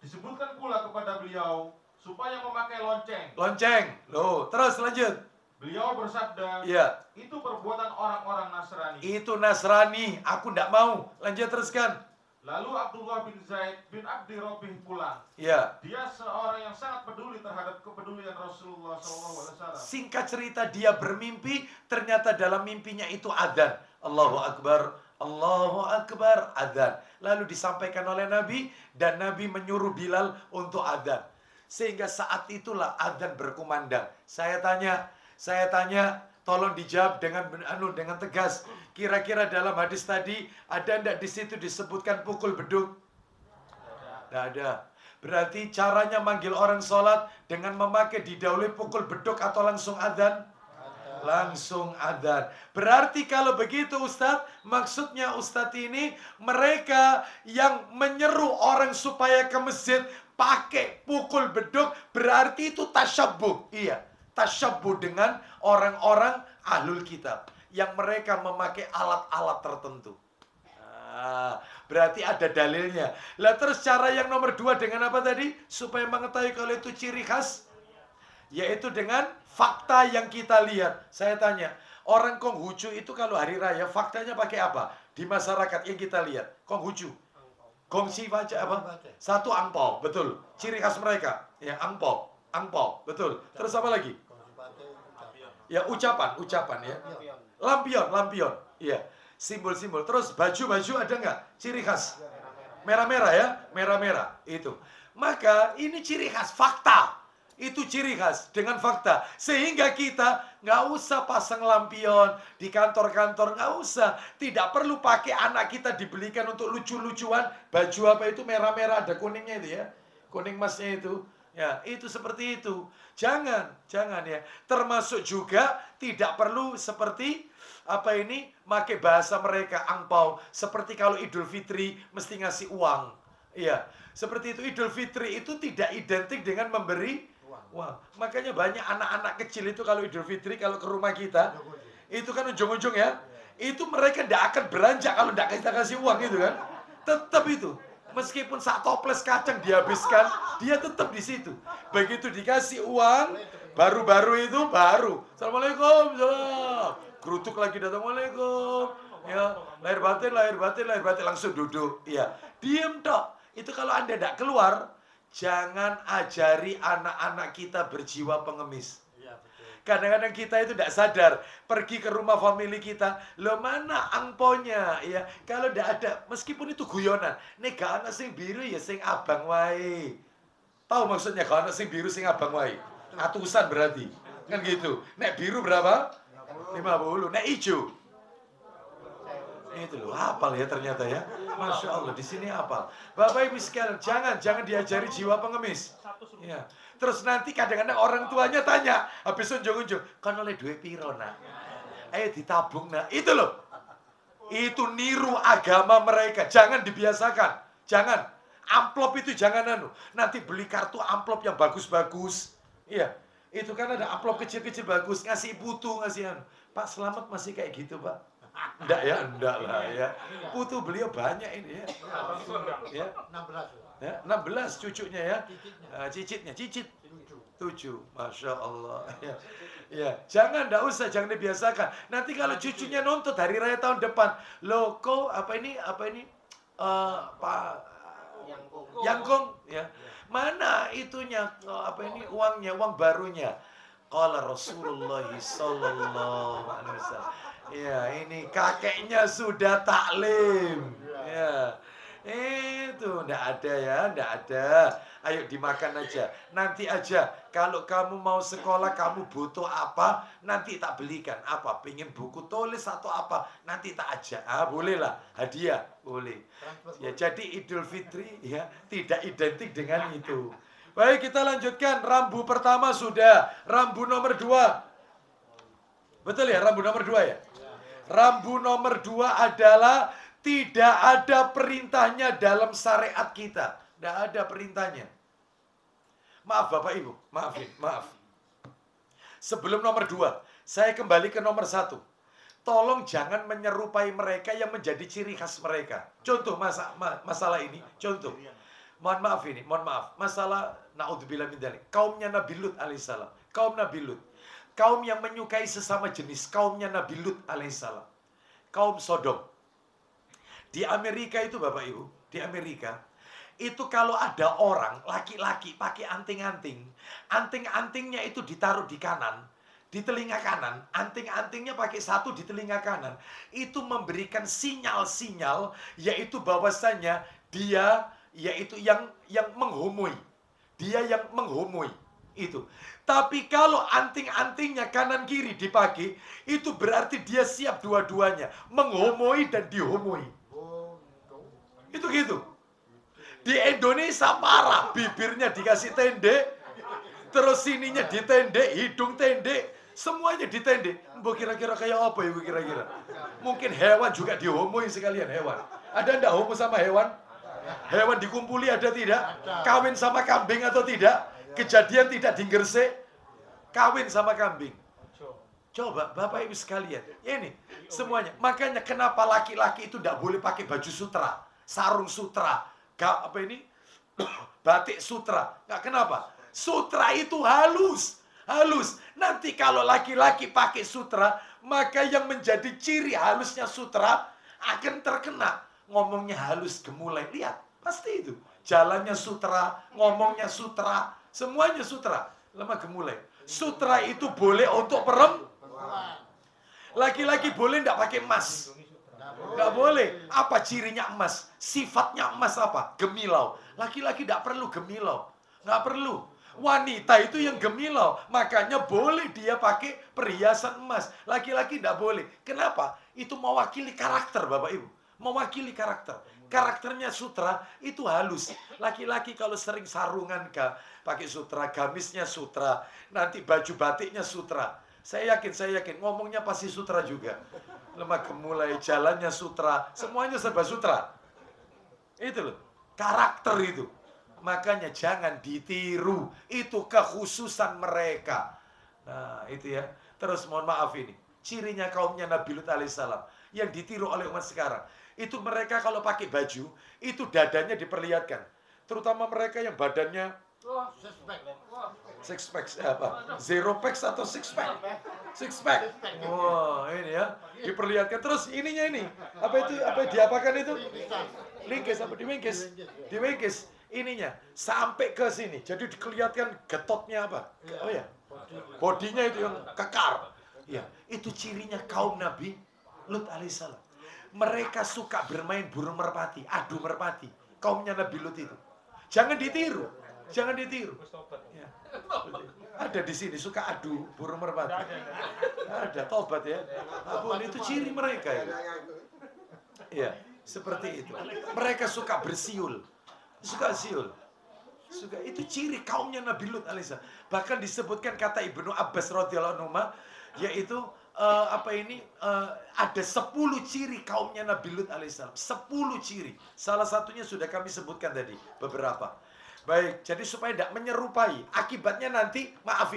Disebutkan pula kepada beliau supaya memakai lonceng. Lonceng. Loh, terus lanjut. Beliau bersabda, iya, itu perbuatan orang-orang Nasrani. Itu Nasrani. Aku tidak mau. Lanjut, teruskan. Lalu Abdullah bin Zaid bin Abdi Robih pulang. Iya. Dia seorang yang sangat peduli terhadap kepedulian Rasulullah SAW. Singkat cerita, dia bermimpi, ternyata dalam mimpinya itu adzan. Allahu Akbar, Allahu Akbar, adzan. Lalu disampaikan oleh Nabi, dan Nabi menyuruh Bilal untuk adzan. Sehingga saat itulah adzan berkumandang. Saya tanya, tolong dijawab dengan tegas. Kira-kira dalam hadis tadi ada enggak di situ disebutkan pukul beduk? Tidak ada. Berarti caranya manggil orang sholat dengan memakai didahului pukul beduk atau langsung adzan? Langsung adzan. Berarti kalau begitu Ustadz, maksudnya Ustadz ini mereka yang menyeru orang supaya ke masjid pakai pukul beduk, berarti itu tasyabbuh. Iya, tasyabbuh dengan orang-orang ahlul kitab yang mereka memakai alat-alat tertentu. Nah, berarti ada dalilnya. Lah terus cara yang nomor 2 dengan apa tadi? Supaya mengetahui kalau itu ciri khas, yaitu dengan fakta yang kita lihat. Saya tanya, orang Konghucu itu kalau hari raya faktanya pakai apa? Di masyarakat yang kita lihat, Konghucu. Gongsi baca apa? Satu angpau, betul. Ciri khas mereka, ya angpau, betul. Terus apa lagi? Ya ucapan ya. Lampion, iya. Simbol-simbol. Terus baju-baju ada nggak? Ciri khas. Merah-merah ya, merah-merah. Itu. Maka ini ciri khas, fakta. Itu ciri khas dengan fakta. Sehingga kita nggak usah pasang lampion di kantor-kantor, nggak usah. Tidak perlu pakai anak kita dibelikan untuk lucu-lucuan. Baju apa itu merah-merah, ada kuningnya itu ya. Kuning emasnya itu. Ya, itu seperti itu. Jangan ya. Termasuk juga tidak perlu seperti pakai bahasa mereka angpau. Seperti kalau Idul Fitri mesti ngasih uang. Iya, seperti itu. Idul Fitri itu tidak identik dengan memberi uang. Makanya banyak anak-anak kecil itu kalau Idul Fitri kalau ke rumah kita, itu kan ujung-ujung ya. Itu mereka tidak akan beranjak kalau tidak kita kasih uang itu kan. Tetap itu. Meskipun sak toples kacang dihabiskan, dia tetap di situ. Begitu dikasih uang, baru-baru itu baru. Assalamualaikum, salam. Gerutuk lagi datang, Assalamualaikum. Ya, lahir batin, langsung duduk. Ya, diem tok. Itu kalau Anda tidak keluar, jangan ajari anak-anak kita berjiwa pengemis. Kadang-kadang kita itu tidak sadar, pergi ke rumah family kita, lo mana angponya, ya. Kalau tidak ada, meskipun itu guyonan, nek gak ana sing biru ya sing abang wae. Tahu maksudnya gak ana sing biru sing abang wae? Atusan berarti. Kan gitu. Nek biru berapa? 50. Nek hijau. Itu loh, hafal ya ternyata ya. Masya Allah, di sini hafal. Bapak Ibu sekalian, jangan diajari jiwa pengemis. Ya. Terus nanti kadang-kadang orang tuanya tanya, habis unjung-unjung, kan oleh duit piro nak? Ayo ditabung nak. Itu loh. Itu niru agama mereka. Jangan dibiasakan. Jangan. Amplop itu jangan nanti beli kartu amplop yang bagus-bagus. Iya. Itu kan ada amplop kecil-kecil bagus, ngasih putu, ngasih Pak Selamat masih kayak gitu, Pak. Enggak ya, enggak lah ya. Putu beliau banyak ini ya. Ya. 16. Ya, 16 cucunya ya. Cicit 7. Masya Allah. Ya, jangan, enggak usah, jangan dibiasakan. Nanti kalau cucunya nuntut hari raya tahun depan, loh kok apa ini Pak Yangkong ya. Mana itunya uangnya, uang barunya. Qala Rasulullah sallallahu alaihi wasallam. Ya, ini kakeknya sudah taklim. Ya. Itu enggak ada ya, enggak ada. Ayo dimakan aja. Nanti aja kalau kamu mau sekolah, kamu butuh apa, nanti tak belikan. Apa? Pengen buku tulis atau apa? Nanti tak ajak. Boleh lah, hadiah, boleh. Ya, jadi Idul Fitri ya tidak identik dengan itu. Baik, kita lanjutkan. Rambu pertama sudah. Rambu nomor 2. Betul ya, rambu nomor 2 ya? Rambu nomor 2 adalah Tidak ada perintahnya dalam syariat kita. Tidak ada perintahnya. Maaf Bapak Ibu, maaf. Sebelum nomor 2, saya kembali ke nomor 1. Tolong jangan menyerupai mereka yang menjadi ciri khas mereka. Contoh masalah ini, contoh. Mohon maaf. Masalah naudzubillah min dzalik. Kaumnya Nabi Lut alaihissalam. Kaum Nabi Lut. Kaum yang menyukai sesama jenis. Kaumnya Nabi Lut alaihissalam. Kaum Sodom. Di Amerika itu Bapak Ibu, di Amerika itu kalau ada orang laki-laki pakai anting-anting, anting-antingnya itu ditaruh di kanan, di telinga kanan, anting-antingnya pakai satu di telinga kanan, itu memberikan sinyal-sinyal yaitu bahwasanya dia yaitu yang menghomoi. Dia yang menghomoi itu. Tapi kalau anting-antingnya kanan kiri dipakai, itu berarti dia siap dua-duanya, menghomoi dan dihomoi. Itu gitu. Di Indonesia parah, bibirnya dikasih tende, terus sininya ditende, hidung tende, semuanya ditende. Bu kira-kira kayak apa ya bu kira-kira? Mungkin hewan juga dihomoi sekalian hewan. Ada ndak homo sama hewan? Hewan dikumpuli ada tidak? Kawin sama kambing atau tidak? Kejadian tidak di Gresik, kawin sama kambing. Coba Bapak Ibu sekalian, ini semuanya. Makanya kenapa laki-laki itu tidak boleh pakai baju sutra, sarung sutra, batik sutra. Nggak, kenapa? Sutra itu halus. Nanti kalau laki-laki pakai sutra, maka yang menjadi ciri halusnya sutra akan terkena. Ngomongnya halus, gemulai. Lihat, pasti itu. Jalannya sutra, ngomongnya sutra, semuanya sutra. Lemah gemulai. Sutra itu boleh untuk perempuan. Laki-laki boleh enggak pakai emas? Enggak boleh. Apa cirinya emas? Sifatnya emas apa? Gemilau. Laki-laki enggak perlu gemilau. Enggak perlu. Wanita itu yang gemilau. Makanya boleh dia pakai perhiasan emas. Laki-laki enggak boleh. Kenapa? Itu mewakili karakter Bapak Ibu. Mewakili karakter. Karakternya sutra itu halus. Laki-laki kalau sering sarungan pakai sutra, gamisnya sutra, nanti baju batiknya sutra. Saya yakin ngomongnya pasti sutra juga. Lemah gemulai, jalannya sutra, semuanya serba sutra. Itu loh, karakter itu. Makanya jangan ditiru, itu kekhususan mereka. Nah, itu ya. Terus mohon maaf ini, cirinya kaumnya Nabi Lut alaihissalam yang ditiru oleh umat sekarang. Itu mereka kalau pakai baju, itu dadanya diperlihatkan. Terutama mereka yang badannya six pack apa? Zero pack atau six pack? Six pack. Wah, ini ya. Diperlihatkan terus ininya ini. Apa itu? Apa diapakan itu? Lingkis apa diwingkis? Diwingkis ininya sampai ke sini. Jadi dikelihatkan getotnya apa? Oh ya. Bodinya itu yang kekar. Ya, itu cirinya kaum Nabi Lut alaihissalam. Mereka suka bermain burung merpati, adu merpati. Kaumnya Nabi Lut itu. Jangan ditiru. Jangan ditiru. Ya. Ada di sini suka adu burung merpati. Ada, tobat ya. Ampun, itu ciri mereka ya. Ya, seperti itu. Mereka suka bersiul. Suka siul. Suka, itu ciri kaumnya Nabi Lut alaihissalam. Bahkan disebutkan kata Ibnu Abbas radhiyallahu anhu, yaitu ada 10 ciri kaumnya Nabi Lut alaihissalam. 10 ciri. Salah satunya sudah kami sebutkan tadi beberapa. Baik, jadi supaya tidak menyerupai. Akibatnya nanti, maaf,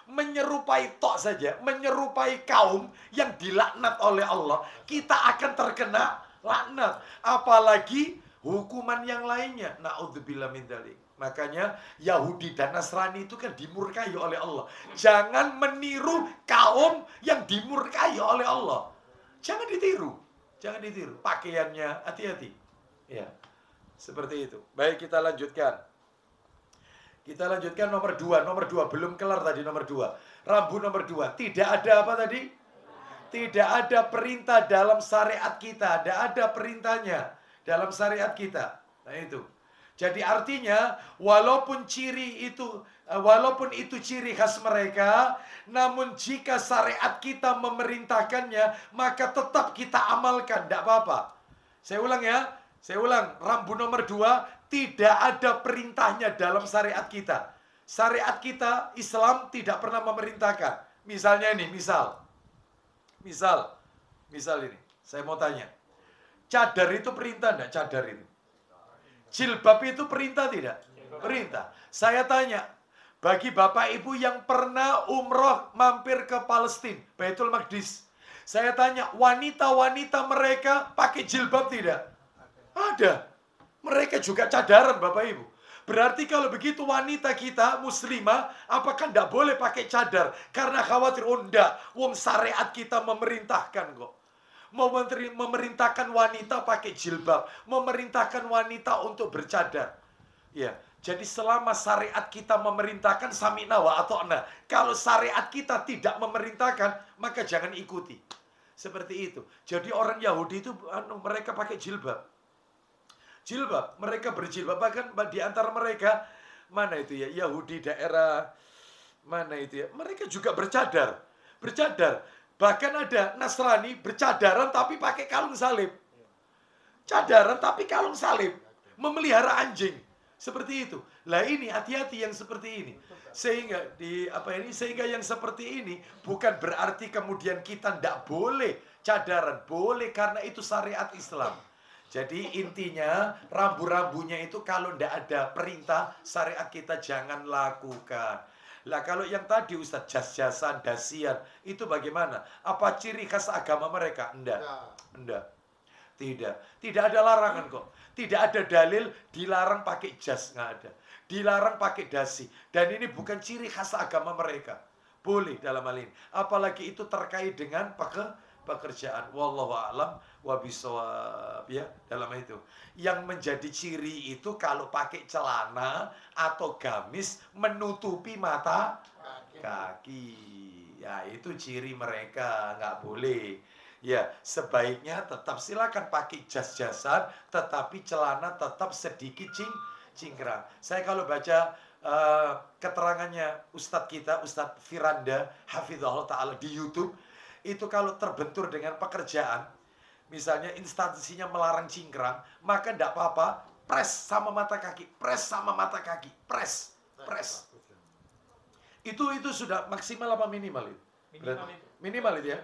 menyerupai tok saja, menyerupai kaum yang dilaknat oleh Allah, kita akan terkena laknat. Apalagi hukuman yang lainnya. Na'udzubillah min dzalik. Makanya Yahudi dan Nasrani itu kan dimurkai oleh Allah. Jangan meniru kaum yang dimurkai oleh Allah. Jangan ditiru. Jangan ditiru. Pakaiannya, hati-hati. Ya. Seperti itu. Baik, kita lanjutkan. Kita lanjutkan nomor 2. Nomor 2. Belum kelar tadi nomor 2. Rambu nomor 2. Tidak ada apa tadi? Tidak ada perintah dalam syariat kita. Tidak ada perintahnya dalam syariat kita. Nah itu. Jadi artinya walaupun itu ciri khas mereka, namun jika syariat kita memerintahkannya, maka tetap kita amalkan, tidak apa-apa. Saya ulang ya, rambu nomor 2, tidak ada perintahnya dalam syariat kita. Syariat kita, Islam tidak pernah memerintahkan. Misalnya ini, misal ini, saya mau tanya. Cadar itu perintah enggak? Cadar itu. Jilbab itu perintah tidak? Perintah. Saya tanya, bagi Bapak Ibu yang pernah umroh mampir ke Palestina, Baitul Maqdis. Saya tanya, wanita-wanita mereka pakai jilbab tidak? Ada. Mereka juga cadaran Bapak Ibu. Berarti kalau begitu wanita kita muslimah, apakah tidak boleh pakai cadar? Karena khawatir, oh enggak, wong syariat kita memerintahkan kok. Memerintahkan wanita pakai jilbab, memerintahkan wanita untuk bercadar. Ya, jadi selama syariat kita memerintahkan sami'na wa ata'na. Kalau syariat kita tidak memerintahkan, maka jangan ikuti. Seperti itu. Jadi orang Yahudi itu mereka pakai jilbab. Jilbab, mereka berjilbab. Bahkan di antara mereka, mana itu ya, Yahudi daerah mana itu ya, mereka juga bercadar. Bercadar. Bahkan ada Nasrani bercadaran tapi pakai kalung salib. Cadaran tapi kalung salib. Memelihara anjing. Seperti itu. Lah ini hati-hati yang seperti ini. Sehingga sehingga yang seperti ini bukan berarti kemudian kita tidak boleh cadaran. Boleh karena itu syariat Islam. Jadi intinya rambu-rambunya itu kalau tidak ada perintah syariat kita jangan lakukan. Lah kalau yang tadi Ustaz jas-jasan, dasian itu bagaimana? Apa ciri khas agama mereka? Enggak. Tidak ada larangan kok. Tidak ada dalil dilarang pakai jas, nggak ada. Dilarang pakai dasi. Dan ini bukan ciri khas agama mereka. Boleh dalam hal ini. Apalagi itu terkait dengan pekerjaan. Wallahu a'lam wa bishawab ya dalam itu. Yang menjadi ciri itu kalau pakai celana atau gamis menutupi mata kaki. Ya itu ciri mereka, nggak boleh. Ya, sebaiknya tetap silakan pakai jas-jasan, tetapi celana tetap sedikit cingkrang. Saya kalau baca keterangannya Ustadz kita, Ustadz Firanda, Hafizahullah Ta'ala di YouTube, itu kalau terbentur dengan pekerjaan, misalnya instansinya melarang cingkrang, maka tidak apa-apa, press sama mata kaki, press sama mata kaki, press. Itu sudah maksimal apa minimal itu? Minimal itu ya.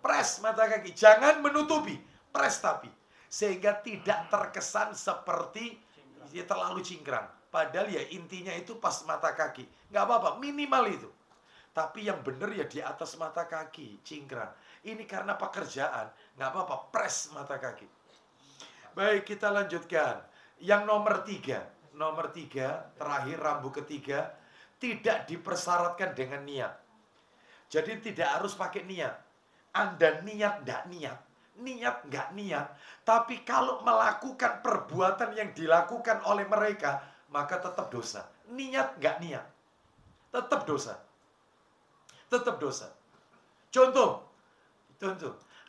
Press mata kaki, jangan menutupi, press tapi. Sehingga tidak terkesan seperti ya, terlalu cingkrang. Padahal ya intinya itu pas mata kaki. Nggak apa-apa, minimal itu. Tapi yang benar ya di atas mata kaki, cingkrang. Ini karena pekerjaan, nggak apa-apa, press mata kaki. Baik, kita lanjutkan. Yang nomor 3. Nomor 3, terakhir rambu ketiga, tidak dipersyaratkan dengan niat. Jadi tidak harus pakai niat. Anda niat nggak niat. Tapi kalau melakukan perbuatan yang dilakukan oleh mereka, maka tetap dosa. Niat nggak niat, tetap dosa. Tetap dosa. Contoh,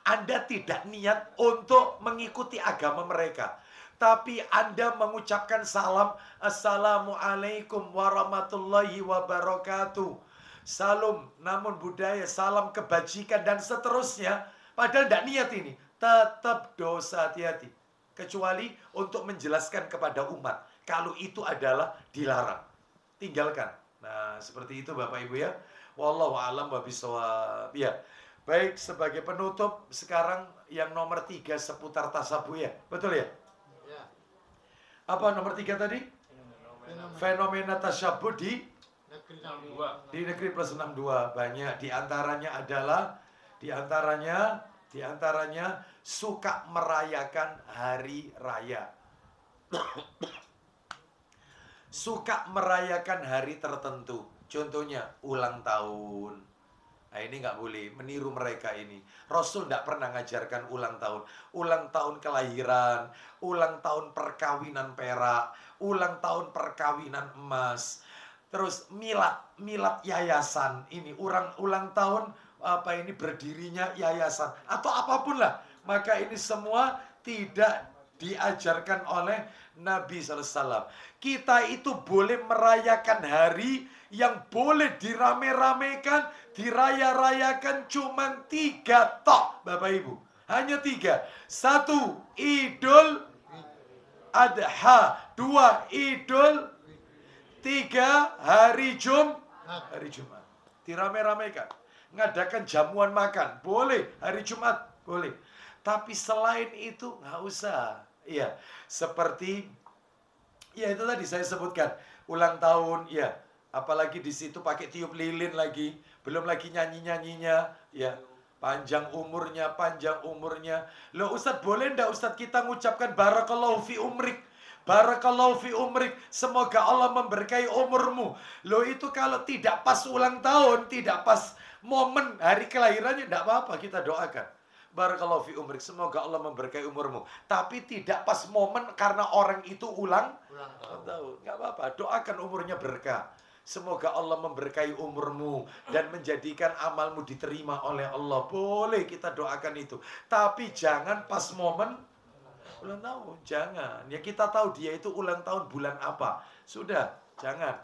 Anda tidak niat untuk mengikuti agama mereka. Tapi Anda mengucapkan salam, Assalamualaikum warahmatullahi wabarakatuh. Salam, namun budaya, salam kebajikan, dan seterusnya. Padahal tidak niat ini. Tetap dosa, hati-hati. Kecuali untuk menjelaskan kepada umat. Kalau itu adalah dilarang. Tinggalkan. Nah, seperti itu Bapak Ibu ya. Wallahu a'lam wa bishawab. Ya. Baik, sebagai penutup, sekarang yang nomor 3 seputar tasabuh ya. Betul ya? Apa nomor 3 tadi? Fenomena tasabuh di negeri plus 62 banyak. Di antaranya suka merayakan hari raya. Suka merayakan hari tertentu. Contohnya ulang tahun. Nah ini nggak boleh, meniru mereka ini. Rasul nggak pernah ngajarkan ulang tahun. Ulang tahun kelahiran, ulang tahun perkawinan perak, ulang tahun perkawinan emas. Terus milad yayasan ini, ulang tahun berdirinya yayasan atau apapun lah. Maka ini semua tidak diajarkan oleh Nabi SAW. Kita itu boleh merayakan hari yang boleh dirame-ramekan, diraya-rayakan cuman 3 tok, Bapak Ibu. Hanya 3. 1, Idul Adha. 2, Idul. 3, hari Jumat. Dirame-ramekan. Ngadakan jamuan makan. Boleh. Hari Jumat. Boleh. Tapi selain itu nggak usah. Ya, seperti ya itu tadi saya sebutkan, ulang tahun, ya. Apalagi di situ pakai tiup lilin lagi, belum lagi nyanyi-nyanyinya, ya. Panjang umurnya, panjang umurnya. Loh Ustadz, boleh ndak Ustadz kita mengucapkan barakallahu fi umrik? Barakallahu fi umrik. Semoga Allah memberkahi umurmu. Loh itu kalau tidak pas ulang tahun, tidak pas momen hari kelahirannya, ndak apa-apa kita doakan. Barakallahu fi umrik. Semoga Allah memberkahi umurmu. Tapi tidak pas momen karena orang itu ulang tahun. Nggak apa-apa, doakan umurnya berkah. Semoga Allah memberkahi umurmu dan menjadikan amalmu diterima oleh Allah. Boleh kita doakan itu. Tapi jangan pas momen ulang tahun. Jangan. Ya kita tahu dia itu ulang tahun bulan apa. Sudah, jangan.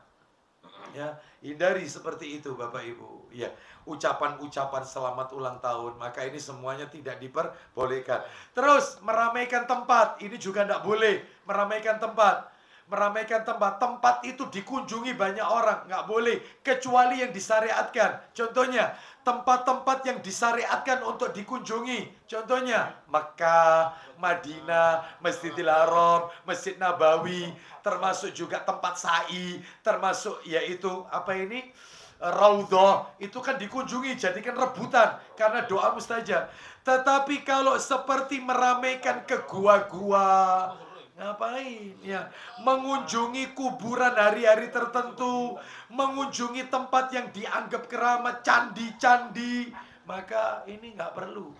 Ya, hindari seperti itu Bapak Ibu. Ya, ucapan-ucapan selamat ulang tahun. Maka ini semuanya tidak diperbolehkan. Terus meramaikan tempat. Ini juga tidak boleh. Meramaikan tempat. Meramaikan tempat. Tempat itu dikunjungi banyak orang. Nggak boleh. Kecuali yang disyariatkan. Contohnya, tempat-tempat yang disyariatkan untuk dikunjungi. Contohnya, Mekah, Madinah, Masjidil Haram, Masjid Nabawi. Termasuk juga tempat sa'i. Termasuk yaitu, apa ini? Raudhah. Itu kan dikunjungi. Jadikan rebutan. Karena doa mustajab. Tetapi kalau seperti meramaikan ke gua-gua, ngapain ya? Mengunjungi kuburan hari-hari tertentu, mengunjungi tempat yang dianggap keramat, candi-candi, maka ini nggak perlu.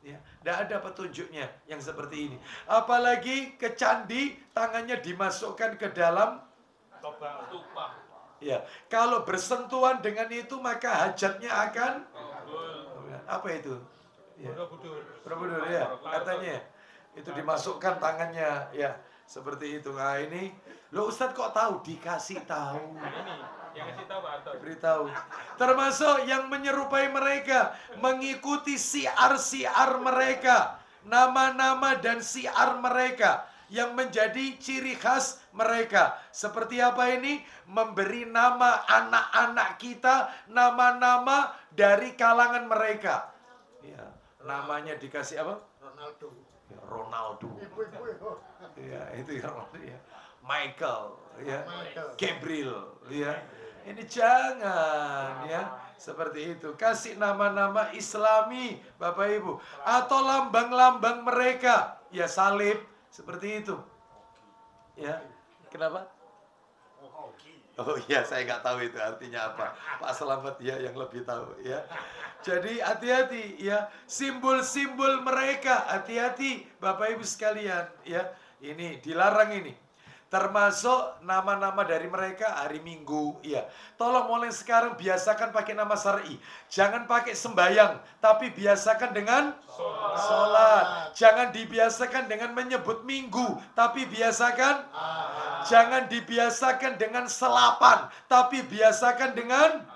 Ya, nggak ada petunjuknya yang seperti ini. Apalagi ke candi, tangannya dimasukkan ke dalam tumpah. Ya, kalau bersentuhan dengan itu maka hajatnya akan apa itu? Ya. Borobudur ya, katanya. Itu dimasukkan tangannya, ya seperti itu. Nah ini, lo Ustadz kok tahu? Dikasih tahu. Yang kasih tahu Pak Arto. Diberitahu. Termasuk yang menyerupai mereka, mengikuti siar-siar mereka, nama-nama dan siar mereka yang menjadi ciri khas mereka. Seperti apa ini? Memberi nama anak-anak kita, nama-nama dari kalangan mereka. Ya, namanya dikasih apa? Ronaldo. Ya, itu ya, Michael, ya. Gabriel, ya. Ini jangan, ya. Seperti itu. Kasih nama-nama Islami, Bapak Ibu, atau lambang-lambang mereka. Ya, salib, seperti itu. Ya. Kenapa? Oh iya, saya nggak tahu itu artinya apa. Pak Selamat ya yang lebih tahu ya. Jadi hati-hati ya, simbol-simbol mereka, hati-hati Bapak Ibu sekalian ya. Ini dilarang ini. Termasuk nama-nama dari mereka hari Minggu ya. Tolong mulai sekarang biasakan pakai nama syar'i. Jangan pakai sembayang, tapi biasakan dengan sholat. Jangan dibiasakan dengan menyebut Minggu, tapi biasakan. Jangan dibiasakan dengan selapan, tapi biasakan dengan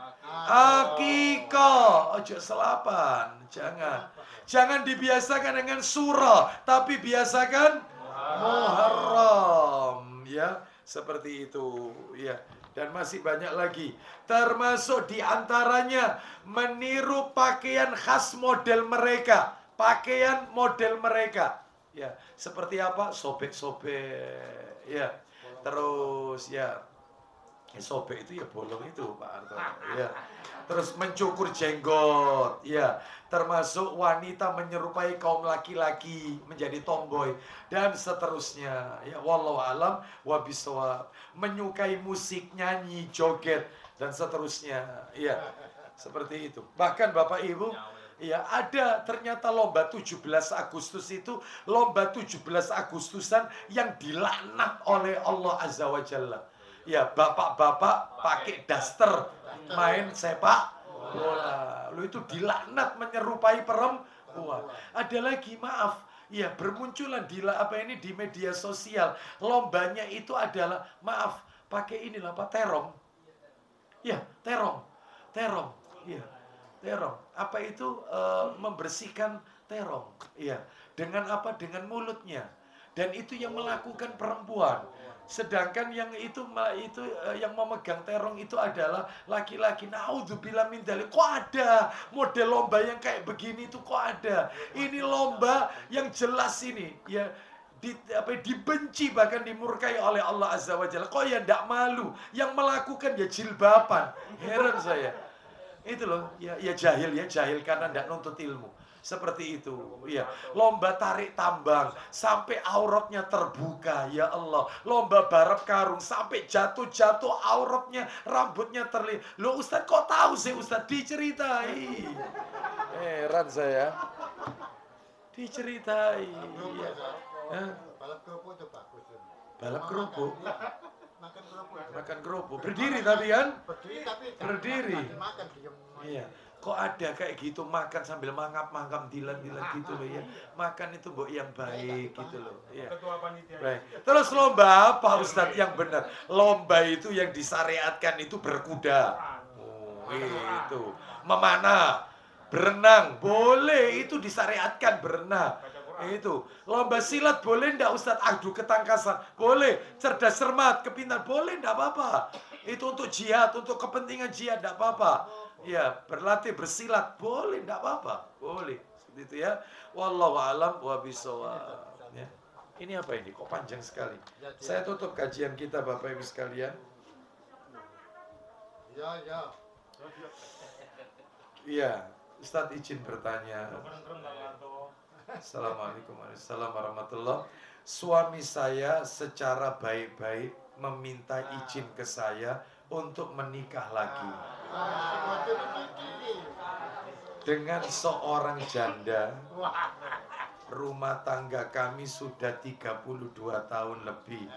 akikah. Ojo selapan, jangan. Jangan dibiasakan dengan surah, tapi biasakan Muharram, ya, seperti itu, ya. Dan masih banyak lagi. Termasuk diantaranya meniru pakaian khas model mereka, pakaian model mereka, ya. Seperti apa? Sobek-sobek, ya. Terus ya sobek itu ya bolong itu Pak Arto ya. Terus mencukur jenggot ya. Termasuk wanita menyerupai kaum laki-laki menjadi tomboy dan seterusnya ya. Wallahu alam wa bisawab. Menyukai musik, nyanyi, joget dan seterusnya ya. Seperti itu. Bahkan Bapak Ibu ya, ada ternyata lomba 17 Agustus itu lomba 17 Agustusan yang dilaknat oleh Allah Azza wa Jalla. Ya, bapak-bapak pakai daster main sepak bola. Lu itu dilaknat menyerupai perempuan. Ada lagi, maaf, ya bermunculan di media sosial. Lombanya itu adalah, maaf, pakai inilah apa, terong. Ya, terong. Ya. Terong. Apa itu? Membersihkan terong. Iya. Dengan apa? Dengan mulutnya. Dan itu yang melakukan perempuan. Sedangkan yang itu yang memegang terong itu adalah laki-laki. Naudzubillah min dzalik. Kok ada model lomba yang kayak begini itu kok ada? Ini lomba yang jelas ini ya dibenci bahkan dimurkai oleh Allah Azza wa Jalla. Kok ya ndak malu? Yang melakukan ya jilbaban. Heran saya. Itu loh, ya jahil karena ndak nuntut ilmu. Seperti itu, ya. Lomba tarik tambang sampai auratnya terbuka, ya Allah. Lomba balap karung sampai jatuh-jatuh auratnya, rambutnya terlihat. Loh Ustaz kok tahu sih Ustaz? Diceritai. Heran saya. Diceritai. Ya. Balap kerupuk itu bagus. Balap kerupuk. Makan kerupuk. Makan kerupuk. Berdiri tapi kan? Berdiri. Makan diem. Iya. Kok ada kayak gitu makan sambil mangap-mangap dilan-dilan gitu loh ya. Makan itu mbok yang baik gitu loh. Ya. Baik. Terus lomba apa Ustadz yang benar? Lomba itu yang disyariatkan itu berkuda. Oh, itu. Memanah, berenang, boleh itu disyariatkan berenang. Itu. Lomba silat boleh ndak Ustadz? Adu ketangkasan. Boleh. Cerdas cermat, kepintaran boleh ndak apa-apa. Itu untuk jihad, untuk kepentingan jihad ndak apa-apa. Ya, berlatih bersilat boleh, enggak apa-apa, boleh, seperti itu ya. Wallahu a'lam wa bishawab. Ya. Ini apa ini? Kok panjang sekali? Saya tutup kajian kita, Bapak Ibu sekalian. Ya. Iya, Ustadz izin bertanya. Assalamualaikum warahmatullahi. Suami saya secara baik-baik meminta izin ke saya untuk menikah lagi dengan seorang janda. Rumah tangga kami sudah 32 tahun lebih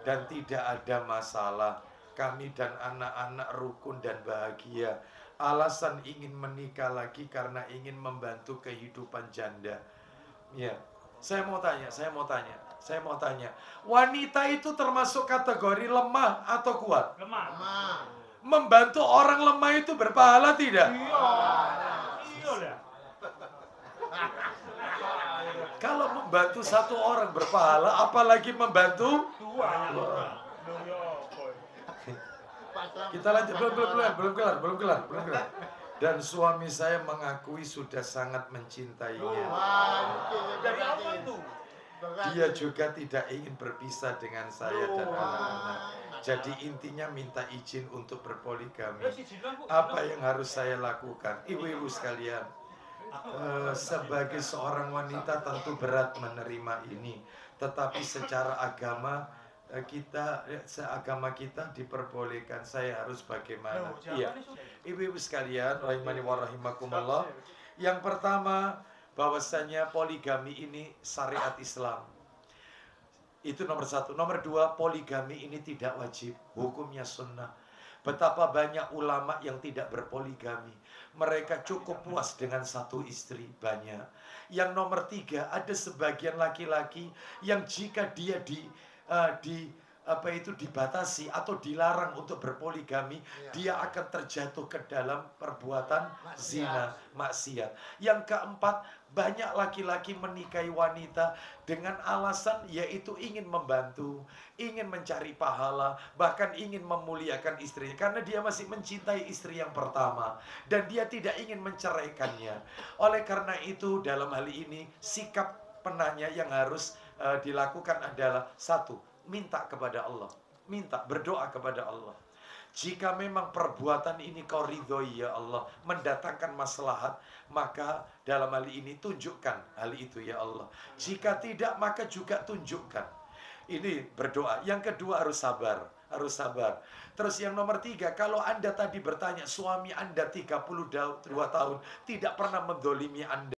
dan tidak ada masalah. Kami dan anak-anak rukun dan bahagia. Alasan ingin menikah lagi karena ingin membantu kehidupan janda. Ya, saya mau tanya. Wanita itu termasuk kategori lemah atau kuat? Lemah. Membantu orang lemah itu berpahala tidak? Iya. Kalau membantu satu orang berpahala, apalagi membantu dua. Kita lanjut, belum kelar. Dan suami saya mengakui sudah sangat mencintainya. Dari apa itu? Dia juga tidak ingin berpisah dengan saya dan anak-anak. Jadi intinya minta izin untuk berpoligami. Apa yang harus saya lakukan? Ibu-ibu sekalian, sebagai seorang wanita tentu berat menerima ini. Tetapi secara agama kita diperbolehkan. Saya harus bagaimana? Iya. Ibu-ibu sekalian, rahimani wa rahimakumullah. Yang pertama, bahwasanya poligami ini syariat Islam. Itu nomor satu. Nomor dua, poligami ini tidak wajib. Hukumnya sunnah. Betapa banyak ulama yang tidak berpoligami. Mereka cukup puas dengan satu istri. Banyak. Yang nomor tiga, ada sebagian laki-laki yang jika dia dibatasi atau dilarang untuk berpoligami, dia akan terjatuh ke dalam perbuatan zina, maksiat. Yang keempat, banyak laki-laki menikahi wanita dengan alasan yaitu ingin membantu, ingin mencari pahala, bahkan ingin memuliakan istri karena dia masih mencintai istri yang pertama dan dia tidak ingin menceraikannya. Oleh karena itu, dalam hal ini sikap penanya yang harus dilakukan adalah satu, minta kepada Allah, berdoa kepada Allah. Jika memang perbuatan ini kau ridhoi ya Allah, mendatangkan maslahat, maka dalam hal ini tunjukkan hal itu ya Allah. Jika tidak, maka juga tunjukkan. Ini berdoa. Yang kedua harus sabar. Terus yang nomor tiga, kalau Anda tadi bertanya, suami Anda 32 tahun tidak pernah mendolimi Anda.